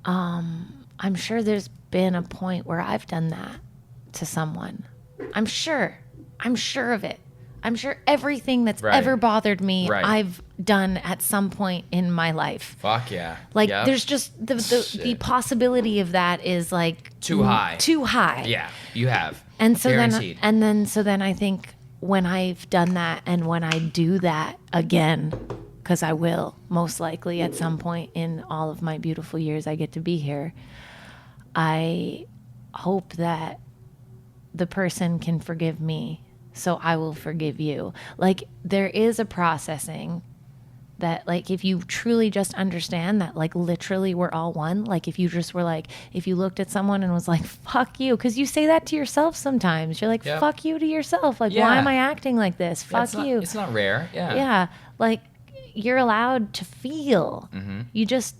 I'm sure there's been a point where I've done that to someone. I'm sure of it. I'm sure everything that's Right. ever bothered me, Right. I've done at some point in my life. Fuck yeah. Like, Yep. there's just the Shit. possibility of that is like Too high. Too high. Yeah, you have. And so Guaranteed. then I think when I've done that and when I do that again, because I will most likely at some point in all of my beautiful years I get to be here, I hope that the person can forgive me, so I will forgive you. Like, there is a processing that, like, if you truly just understand that, like, literally we're all one. Like, if you just were like, if you looked at someone and was like, fuck you, because you say that to yourself sometimes. You're like, Yep. fuck you to yourself. Like, Yeah. why am I acting like this? Yeah, Fuck you. It's not rare. Yeah. Yeah. Like, you're allowed to feel. You just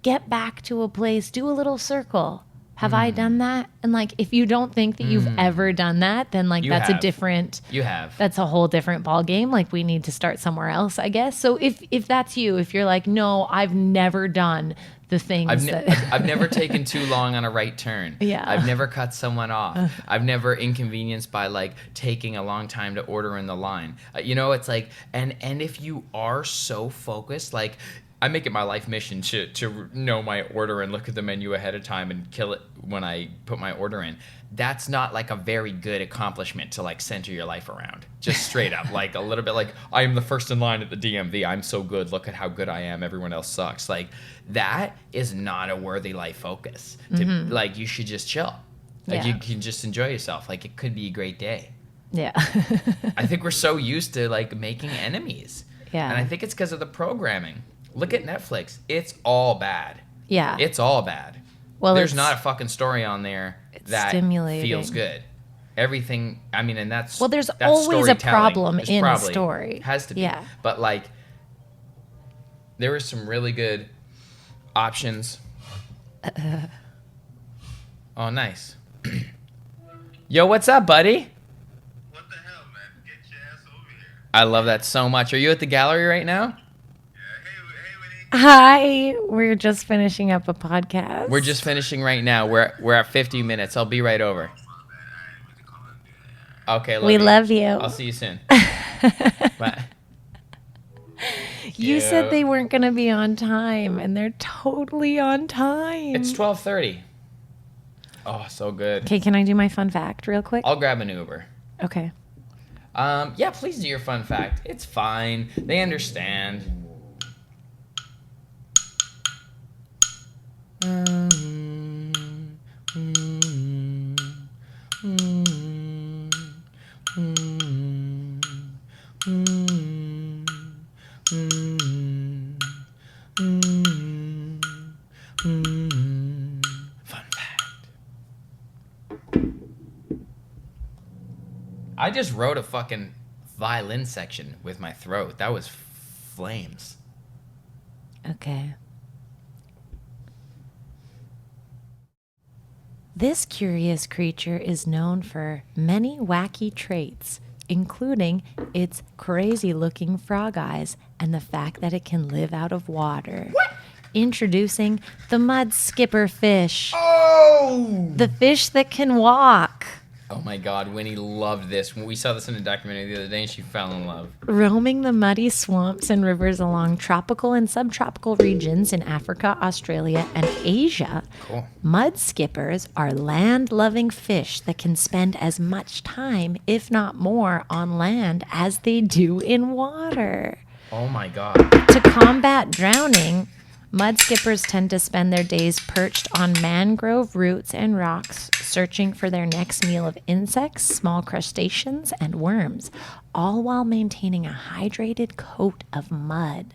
get back to a place, do a little circle. Have I done that? And like, if you don't think that you've ever done that, then like, You that's have. a different, You have. that's a whole different ball game. Like, we need to start somewhere else, I guess. So if that's you, if you're like, no, I've never done the things I've never taken too long on a right turn. Yeah. I've never cut someone off. I've never inconvenienced by like taking a long time to order in the line. You know, it's like, and if you are so focused, like, I make it my life mission to know my order and look at the menu ahead of time and kill it when I put my order in. That's not like a very good accomplishment to like center your life around. Just straight up, like a little bit like, I am the first in line at the DMV. I'm so good. Look at how good I am. Everyone else sucks. Like, that is not a worthy life focus. Like, you should just chill. Like, Yeah. you can just enjoy yourself. Like, it could be a great day. Yeah. I think we're so used to like making enemies. Yeah. And I think it's because of the programming. Look at Netflix. It's all bad. Yeah. It's all bad. Well, there's it's- not a fucking story on there that stimulating. feels good. Everything, I mean, and that's Well, there's that's always a storytelling. problem There's in a probably- story. Has to be. Yeah. But like, there were some really good options. Oh, nice. Yo, what's up, buddy? What the hell, man? Get your ass over here. I love that so much. Are you at the gallery right now? Yeah, hey, Winnie. Hi. We're just finishing up a podcast. We're just finishing right now. We're at 50 minutes. I'll be right over. My bad. I didn't mean to call and do that. Okay, We love you. I'll see you soon. Bye. You Yeah. said they weren't going to be on time, and they're totally on time. It's 12:30. Oh, so good. Okay, can I do my fun fact real quick? I'll grab an Uber. Okay. Yeah, please do your fun fact. It's fine. They understand. Fun fact. I just wrote a fucking violin section with my throat. That was flames. Okay. This curious creature is known for many wacky traits, including its crazy-looking frog eyes and the fact that it can live out of water. Introducing the mud skipper fish, Oh! the fish that can walk. Oh my god, Winnie loved this. We saw this in a documentary the other day and she fell in love. Roaming the muddy swamps and rivers along tropical and subtropical regions in Africa, Australia, and Asia, Cool. mud skippers are land-loving fish that can spend as much time, if not more, on land as they do in water. Oh my god. To combat drowning, mud skippers tend to spend their days perched on mangrove roots and rocks, searching for their next meal of insects, small crustaceans, and worms, all while maintaining a hydrated coat of mud.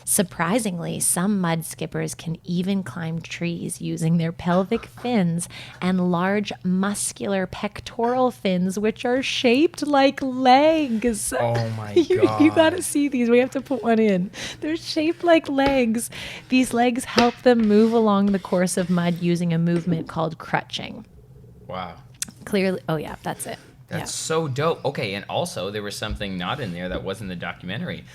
Surprisingly, some mud skippers can even climb trees using their pelvic fins and large muscular pectoral fins, which are shaped like legs. Oh my You god. gotta see these. We have to put one in. They're shaped like legs. These legs help them move along the course of mud using a movement called crutching. Wow. Clearly, oh yeah, that's it. That's so dope. Okay, and also there was something not in there that wasn't in the documentary.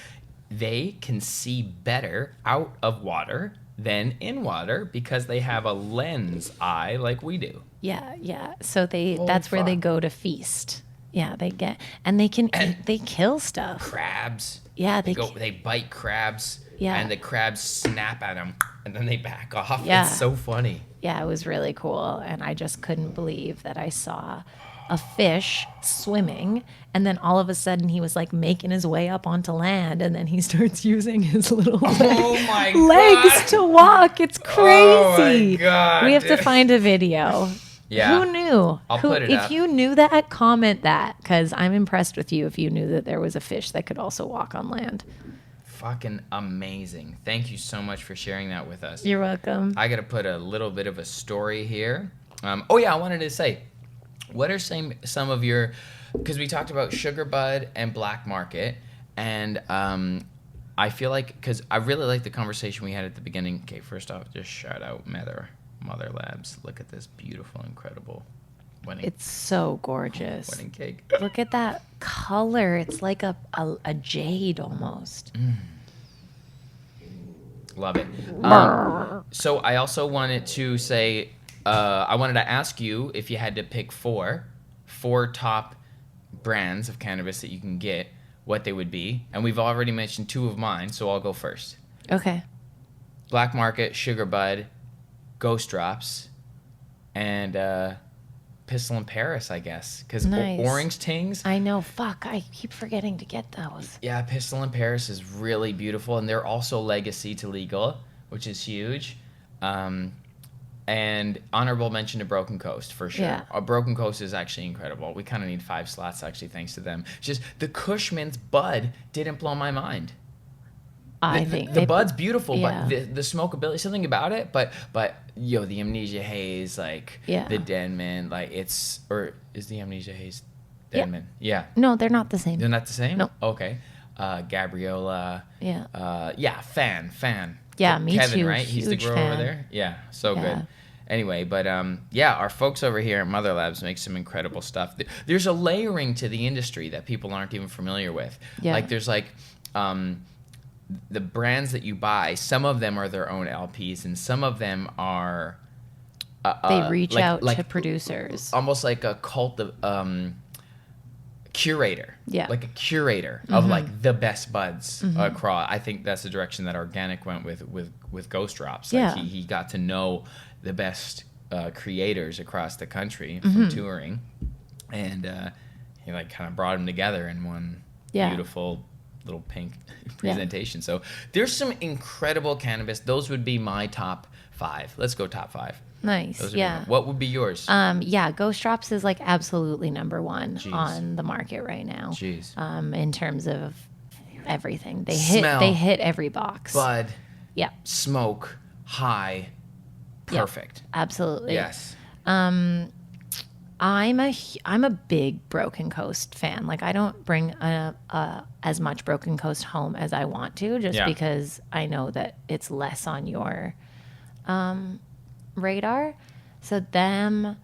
They can see better out of water than in water because they have a lens eye like we do. Yeah. So Holy that's where they fuck. go to feast. Yeah, they get, and they can eat, they kill stuff. Crabs. Yeah, They bite crabs. Yeah. And the crabs snap at them and then they back off. Yeah. It's so funny. Yeah, it was really cool, and I just couldn't believe that I saw a fish swimming, and then all of a sudden he was like making his way up onto land, and then he starts using his little my legs God. to walk. It's crazy. Oh my God, we have to dude. find a video. Yeah. Who knew? I'll put it if up. you knew that, comment that, because I'm impressed with you if you knew that there was a fish that could also walk on land. Fucking amazing. Thank you so much for sharing that with us. You're welcome. I got to put a little bit of a story here. Oh yeah, I wanted to say, what are some of your, because we talked about Sugar Bud and Black Market, and I feel like, because I really like the conversation we had at the beginning. Okay, first off, just shout out Mother Labs. Look at this beautiful, incredible wedding. It's so gorgeous. Wedding cake. Look at that color. It's like a jade almost. Love it. So I also wanted to say, I wanted to ask you if you had to pick four top brands of cannabis that you can get, what they would be. And we've already mentioned two of mine, so I'll go first. Okay. Black Market, Sugar Bud, Ghost Drops, and Pistol in Paris, I guess. Because Nice. Orange Tings. I know. Fuck. I keep forgetting to get those. Yeah, Pistol in Paris is really beautiful, and they're also legacy to legal, which is huge. And honorable mention to Broken Coast, for sure. Yeah. Broken Coast is actually incredible. We kind of need 5 slots, actually, thanks to them. Just the Cushman's bud didn't blow my mind. I think the bud's beautiful, yeah. but the smokability, something about it. But the Amnesia Haze, like Yeah. the Denman, like it's, or is the Amnesia Haze Yeah. Denman? Yeah. No, they're not the same. They're not the same? No. Okay. Gabriola. Yeah. Fan. Yeah, me Kevin, too. right? He's the Huge grower over fan. there. Yeah, so Yeah. good. Anyway, but our folks over here at Mother Labs make some incredible stuff. There's a layering to the industry that people aren't even familiar with. Yeah. Like there's like the brands that you buy. Some of them are their own LPs, and some of them are They reach out like to producers. almost like a cult of curator. Yeah. Like a curator of like the best buds across. I think that's the direction that Organic went with Ghost Drops. Like Yeah. he got to know the best creators across the country from touring, and he like kind of brought them together in one Yeah. beautiful little pink presentation. So there's some incredible cannabis. Those would be my top 5. Let's go top 5. Nice. Those would be Yeah. what would be yours? Yeah, Ghost Drops is like absolutely number 1 Jeez. on the market right now. Jeez. In terms of everything, they Smell. hit every box. Bud, Yeah, smoke, high, perfect. absolutely. Yes. I'm a big Broken Coast fan. Like I don't bring as much Broken Coast home as I want to, just Yeah. because I know that it's less on your radar. So them,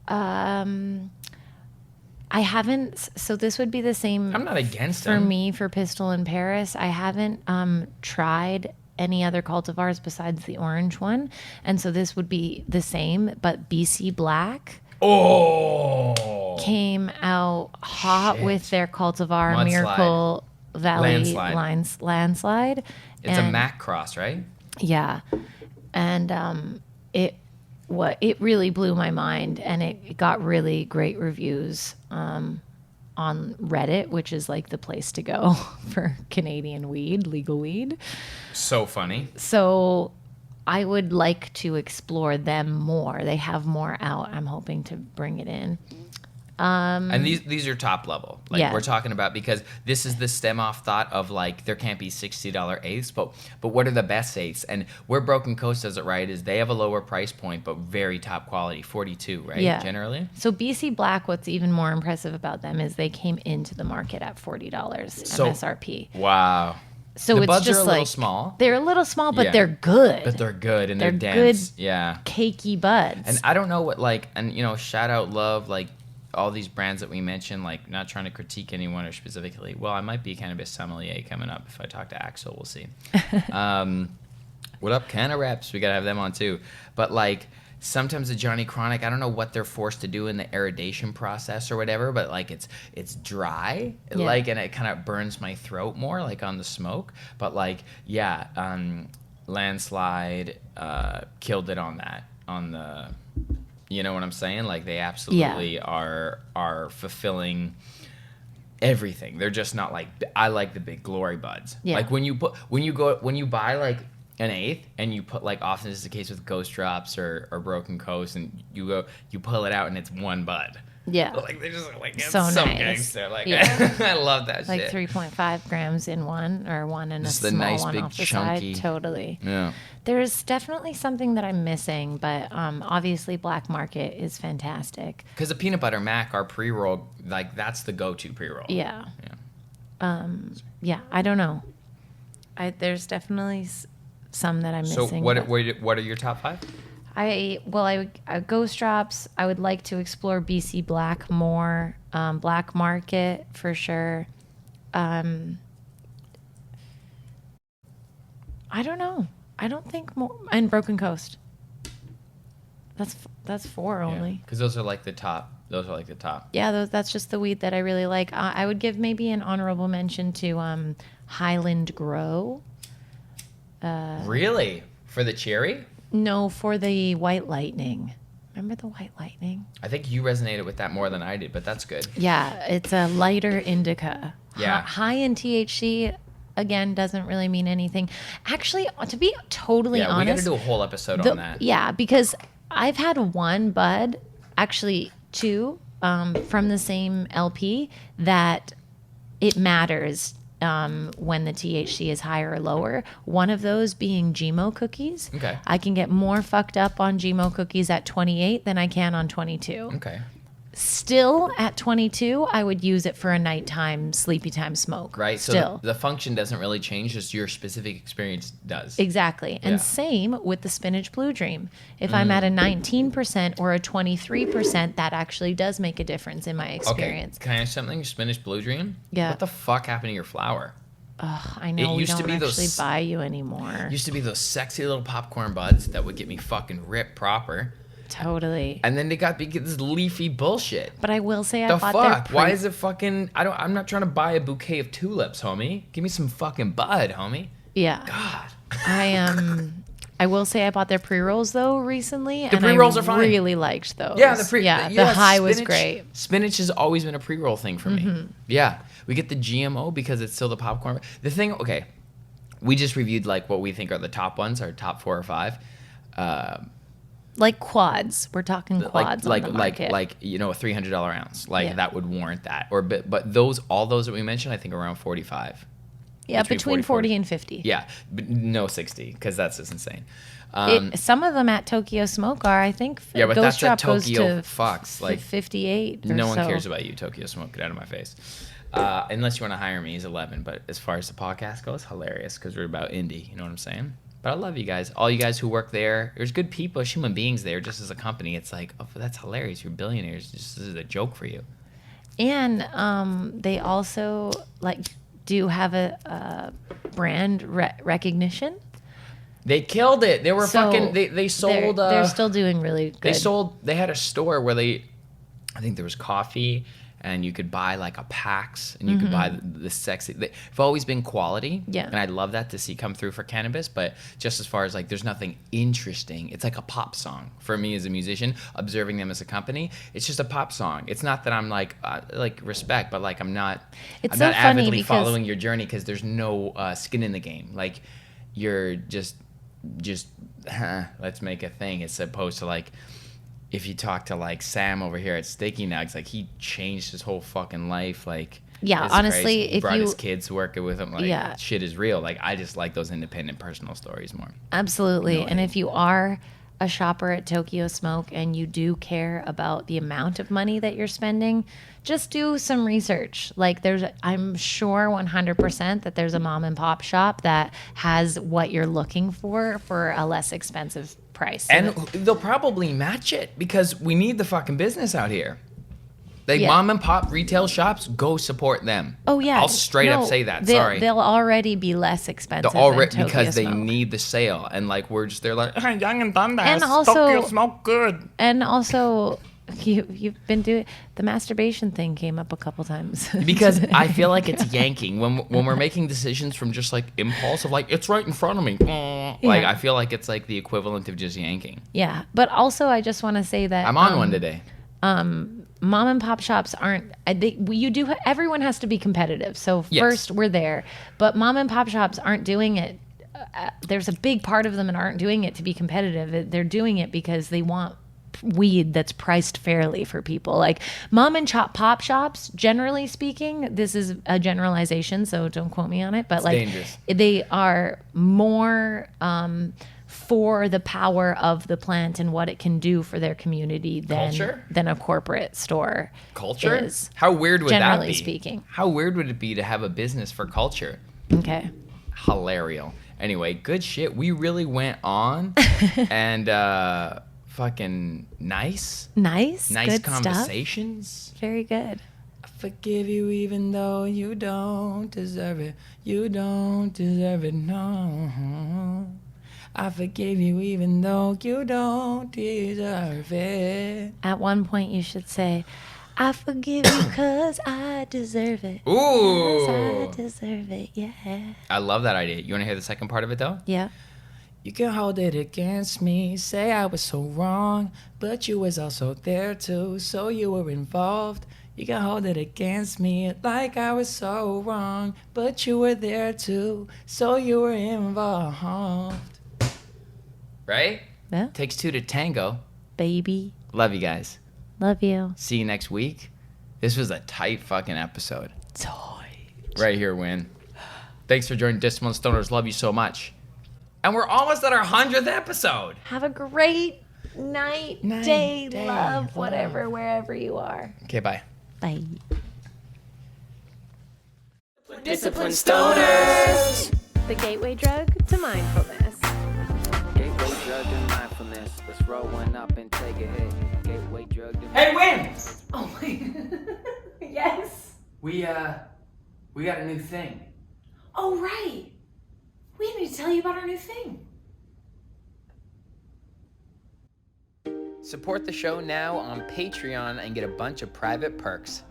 I haven't. So this would be the same. I'm not against for them. me for Pistol in Paris. I haven't tried any other cultivars besides the orange one, and so this would be the same. But BC Black Oh. came out hot Shit. with their cultivar Mudslide. Miracle Valley Landslide. landslide. It's And- a Mac cross, right? yeah, and it really blew my mind, and it got really great reviews on Reddit, which is like the place to go for Canadian weed, legal weed. So funny. So I would like to explore them more. They have more out. I'm hoping to bring it in. And these are top level. Like Yeah. we're talking about, because this is the stem off thought of like there can't be $60 eighths, but what are the best eighths? And where Broken Coast does it right is they have a lower price point but very top quality, 42, right? Yeah. Generally. So BC Black, what's even more impressive about them is they came into the market at $40 So- MSRP. Wow. So The it's buds just are a like little small. They're a little small, but Yeah. they're good. But they're good and they're They're dense. good. Yeah. Cakey buds. And I don't know what shout out love like all these brands that we mentioned, like not trying to critique anyone or specifically. Well, I might be a cannabis sommelier coming up if I talk to Axel. We'll see. What up, Canna Reps? We gotta have them on too. But like sometimes the Johnny Chronic, I don't know what they're forced to do in the aerodation process or whatever, but like it's dry, Yeah. like, and it kind of burns my throat more, like on the smoke. But like, yeah, Landslide killed it on that, on the You know what I'm saying? Like they absolutely are fulfilling everything. They're just not like, I like the big glory buds. Yeah. Like when you buy like an eighth and you put like, often this is the case with Ghost Drops or Broken Coast, and you pull it out and it's one bud. Yeah. Like they're just like, it's So so nice. gangster. Like Yeah. I love that Like shit. 3.5 grams in one, or one in Just a the small nice one big off the chunky. side. Totally. Yeah. There's definitely something that I'm missing, but obviously Black Market is fantastic. Because the peanut butter mac, our pre-roll, like that's the go-to pre-roll. Yeah. Yeah. Yeah, I don't know. There's definitely some that I'm So missing. what but are your top 5? I Ghost Drops. I would like to explore BC Black more. Black Market for sure. I don't know. I don't think more. And Broken Coast. That's 4 only. Because those are like the top. Yeah, that's just the weed that I really like. I would give maybe an honorable mention to Highland Grow. Really? For the cherry? No, for the White Lightning. Remember the White Lightning? I think you resonated with that more than I did, but that's good. Yeah, it's a lighter indica. Yeah. High in THC, again, doesn't really mean anything. Actually, to be totally Yeah, we got to honest. do a whole episode on that. Yeah, because I've had one bud, actually 2, from the same LP, that it matters when the THC is higher or lower. One of those being GMO cookies. Okay. I can get more fucked up on GMO cookies at 28 than I can on 22. Okay. Still, at 22, I would use it for a nighttime, sleepy time smoke. Right. So Still. the function doesn't really change, just your specific experience does. Exactly. Yeah. And same with the Spinach Blue Dream. If I'm at a 19% or a 23%, that actually does make a difference in my experience. Okay. Can I ask something? Spinach Blue Dream? Yeah. What the fuck happened to your flower? Ugh, I know It we used to don't be actually those- buy you anymore. Used to be those sexy little popcorn buds that would get me fucking ripped proper. Totally. And then they got this leafy bullshit. But I will say I The bought fuck? their Why is it fucking? I'm not trying to buy a bouquet of tulips, homie. Give me some fucking bud, homie. Yeah. God. I will say I bought their pre-rolls though recently, and pre-rolls I are fine. really liked those. Yeah, the high was spinach- great. Spinach has always been a pre-roll thing for me. Yeah, we get the GMO because it's still the popcorn. The thing, okay, we just reviewed like what we think are the top ones, our top 4 or 5. Like quads. We're talking quads on the market. like a $300 ounce, like Yeah. that would warrant that. Or but all those that we mentioned, I think are around 45. yeah, between 40 and 50. Yeah, but no 60 because that's just insane. Some of them at Tokyo Smoke are, I think. Yeah, but Ghost that's at Drop goes Tokyo to Fox. Like 58. Or no one so. cares about you, Tokyo Smoke. Get out of my face. Unless you want to hire me, he's 11. But as far as the podcast goes, hilarious because we're about indie. You know what I'm saying? But I love you guys. All you guys who work there. There's good people, human beings there. Just as a company, it's like, oh, that's hilarious. You're billionaires. This is a joke for you. And they also do have a brand recognition. They killed it. They were So fucking. They sold. They're still doing really good. They had a store where I think there was coffee, and you could buy like a PAX, and you could buy the sexy. They've always been quality, Yeah. and I love that to see come through for cannabis. But just as far as like, there's nothing interesting. It's like a pop song for me as a musician. Observing them as a company, it's just a pop song. It's not that I'm like respect, but like I'm not. It's I'm so not funny avidly because- following your journey because there's no skin in the game. Like you're just let's make a thing as opposed to like if you talk to like Sam over here at Sticky Nugs, like he changed his whole fucking life. Like Yeah, it's honestly, crazy. He if brought you- his kids working with him, like Yeah. shit is real. Like I just like those independent personal stories more. Absolutely. No, And if you are a shopper at Tokyo Smoke and you do care about the amount of money that you're spending, just do some research. Like I'm sure 100% that there's a mom and pop shop that has what you're looking for a less expensive price. So And that- they'll probably match it because we need the fucking business out here. Like Yeah. mom and pop retail shops, go support them. oh yeah, I'll straight up say that. Sorry. They'll already be less expensive They're already than Tokyo because they Smoke. need the sale, and like they're like, hey, Young and Pandas, And also- Tokyo Smoke good. And also, You've been doing the masturbation thing came up a couple times. Because I feel like it's yanking when we're making decisions from just like impulse of like it's right in front of me. Like I feel like it's like the equivalent of just yanking. Yeah, but also I just want to say that I'm on one today. Mom and pop shops aren't. Everyone has to be competitive. So first we're there, but mom and pop shops aren't doing it. There's a big part of them that aren't doing it to be competitive. They're doing it because they want weed that's priced fairly for people. Like mom and pop shops, generally speaking, this is a generalization, so don't quote me on it, but it's like dangerous. They are more for the power of the plant and what it can do for their community than a corporate store. Culture? Is, how weird would that be? Generally speaking. How weird would it be to have a business for culture? Okay. Hilarious. Anyway, good shit. We really went on and fucking nice good conversations stuff. Very good. I forgive you even though you don't deserve it. You don't deserve it, no. I forgive you even though you don't deserve it. At one point you should say, I forgive you because I deserve it. Ooh. 'Cause I deserve it, yeah. I love that idea. You want to hear the second part of it though? Yeah. You can hold it against me, say I was so wrong, but you was also there too, so you were involved. You can hold it against me like I was so wrong, but you were there too, so you were involved. Right? Yeah. Takes two to tango. Baby. Love you guys. Love you. See you next week. This was a tight fucking episode. Tight. Right here, Win. Thanks for joining Discipline Stoners. Love you so much. And we're almost at our 100th episode. Have a great night, day, love, whatever, wherever you are. Okay, bye. Bye. Discipline Stoners. The gateway drug to mindfulness. Gateway drug to mindfulness. Let's roll one up and take a hit. Gateway drug to Hey, Win! Oh my. Yes. We got a new thing. Oh, right. We need to tell you about our new thing. Support the show now on Patreon and get a bunch of private perks.